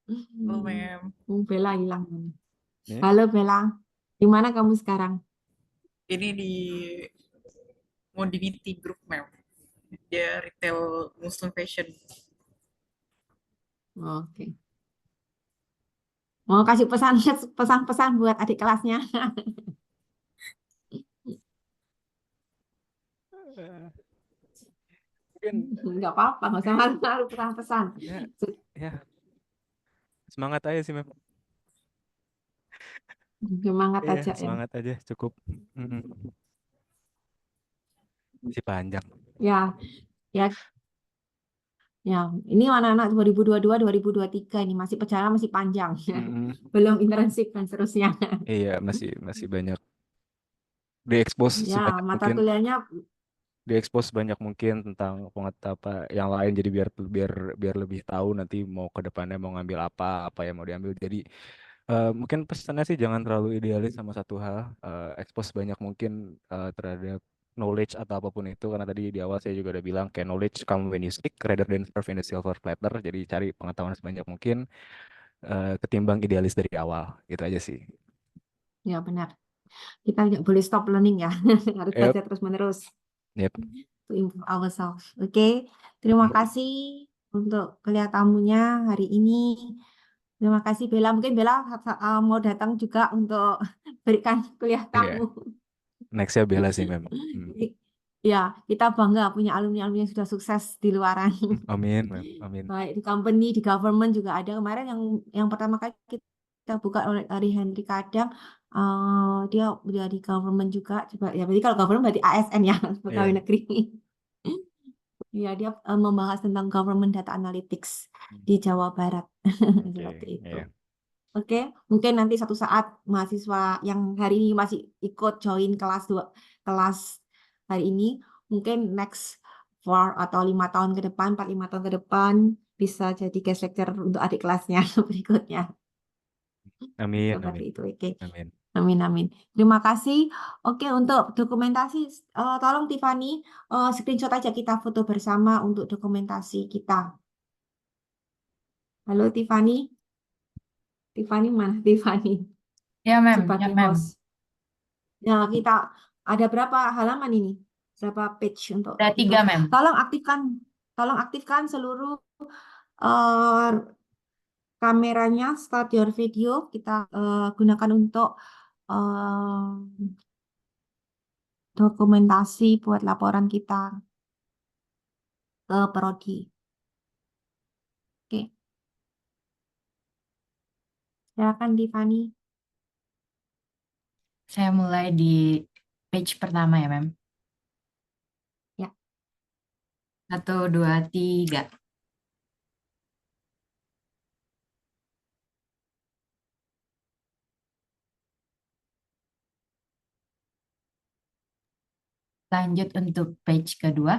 Halo, Mem. Bella hilang. ya. Halo Bella, di mana kamu sekarang? Ini di Modinity Group, Mem. Dia retail Muslim fashion. Oke. Mau kasih pesan pesan-pesan buat adik kelasnya? Eh, Mungkin Nggak apa-apa, nggak usah malu-malu pesan-pesan. ya ya semangat aja sih Mem. Semangat Iya, aja ya. semangat aja cukup. Mm-mm. Si panjang. Ya, ya, ya. Ini anak-anak 2022, 2023 ini masih perjalanan masih panjang. Mm-mm. Belum internship dan seterusnya. Iya, masih masih banyak diekspos Ya, sebanyak mata mungkin, kuliahnya diekspos sebanyak mungkin tentang apa yang lain, jadi biar biar biar lebih tahu nanti mau ke depannya mau ngambil apa yang mau diambil. Jadi mungkin pesannya sih jangan terlalu idealis sama satu hal, expose banyak mungkin terhadap knowledge atau apapun itu, karena tadi di awal saya juga udah bilang kayak knowledge come when you speak rather than serve in the silver platter. Jadi cari pengetahuan sebanyak mungkin ketimbang idealis dari awal, gitu aja sih. ya benar. Kita nggak boleh stop learning ya, harus Yep. belajar terus-menerus Yep. to improve ourselves. Oke, terima kasih untuk kelihatannya hari ini. Terima kasih Bella. Mungkin Bella mau datang juga untuk berikan kuliah Iya. kamu. Nextnya Bella sih memang. Ya, kita bangga punya alumni-alumni yang sudah sukses di luaran. Amin, Mem. Amin. Baik di company, di government juga ada. Kemarin yang pertama kali kita buka oleh dari Henry Kadang, dia di government juga. Coba ya, berarti kalau government berarti ASN ya, pegawai Iya. negeri. Ya, dia membahas tentang government data analytics di Jawa Barat. Oke, Seperti itu. iya. Oke, mungkin nanti satu saat mahasiswa yang hari ini masih ikut join kelas hari ini, mungkin next 4 atau 5 tahun ke depan, 4-5 tahun ke depan bisa jadi guest lecturer untuk adik kelasnya berikutnya. Amin, Seperti amin, itu, oke. amin. Amin, amin. Terima kasih. Oke, untuk dokumentasi, tolong Tiffany, screenshot aja kita foto bersama untuk dokumentasi kita. Halo Tiffany. Tiffany mana? Tiffany. Ya, Mem. Ya, Sebagai Mem. host. Ya, kita ada berapa halaman ini? Berapa page untuk Ada itu? 3, Mem. Tolong aktifkan seluruh eh, kameranya, start your video. Kita gunakan untuk dokumentasi buat laporan kita ke prodi. Oke. Silakan Tiffany. Saya mulai di page pertama ya, Mem. Ya. 1, 2, 3. Lanjut untuk page kedua.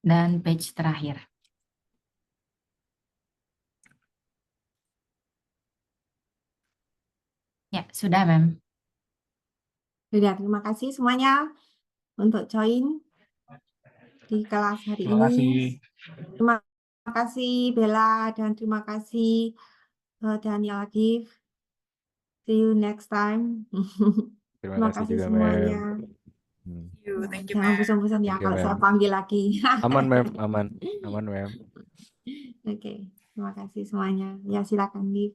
Dan page terakhir. Ya, sudah, Mem. Sudah, terima kasih semuanya untuk join di kelas hari Terima ini. kasih. Terima kasih Bella dan terima kasih Daniel Agif. See you next time. Terima Terima kasih kasih juga, Mem. semuanya. Thank you, Jangan Ma'am. bosan-bosan ya Thank you, kalau saya Mem. panggil lagi. Aman, Mem. Aman, Mem. Oke, terima kasih semuanya. Ya, silakan, Gif.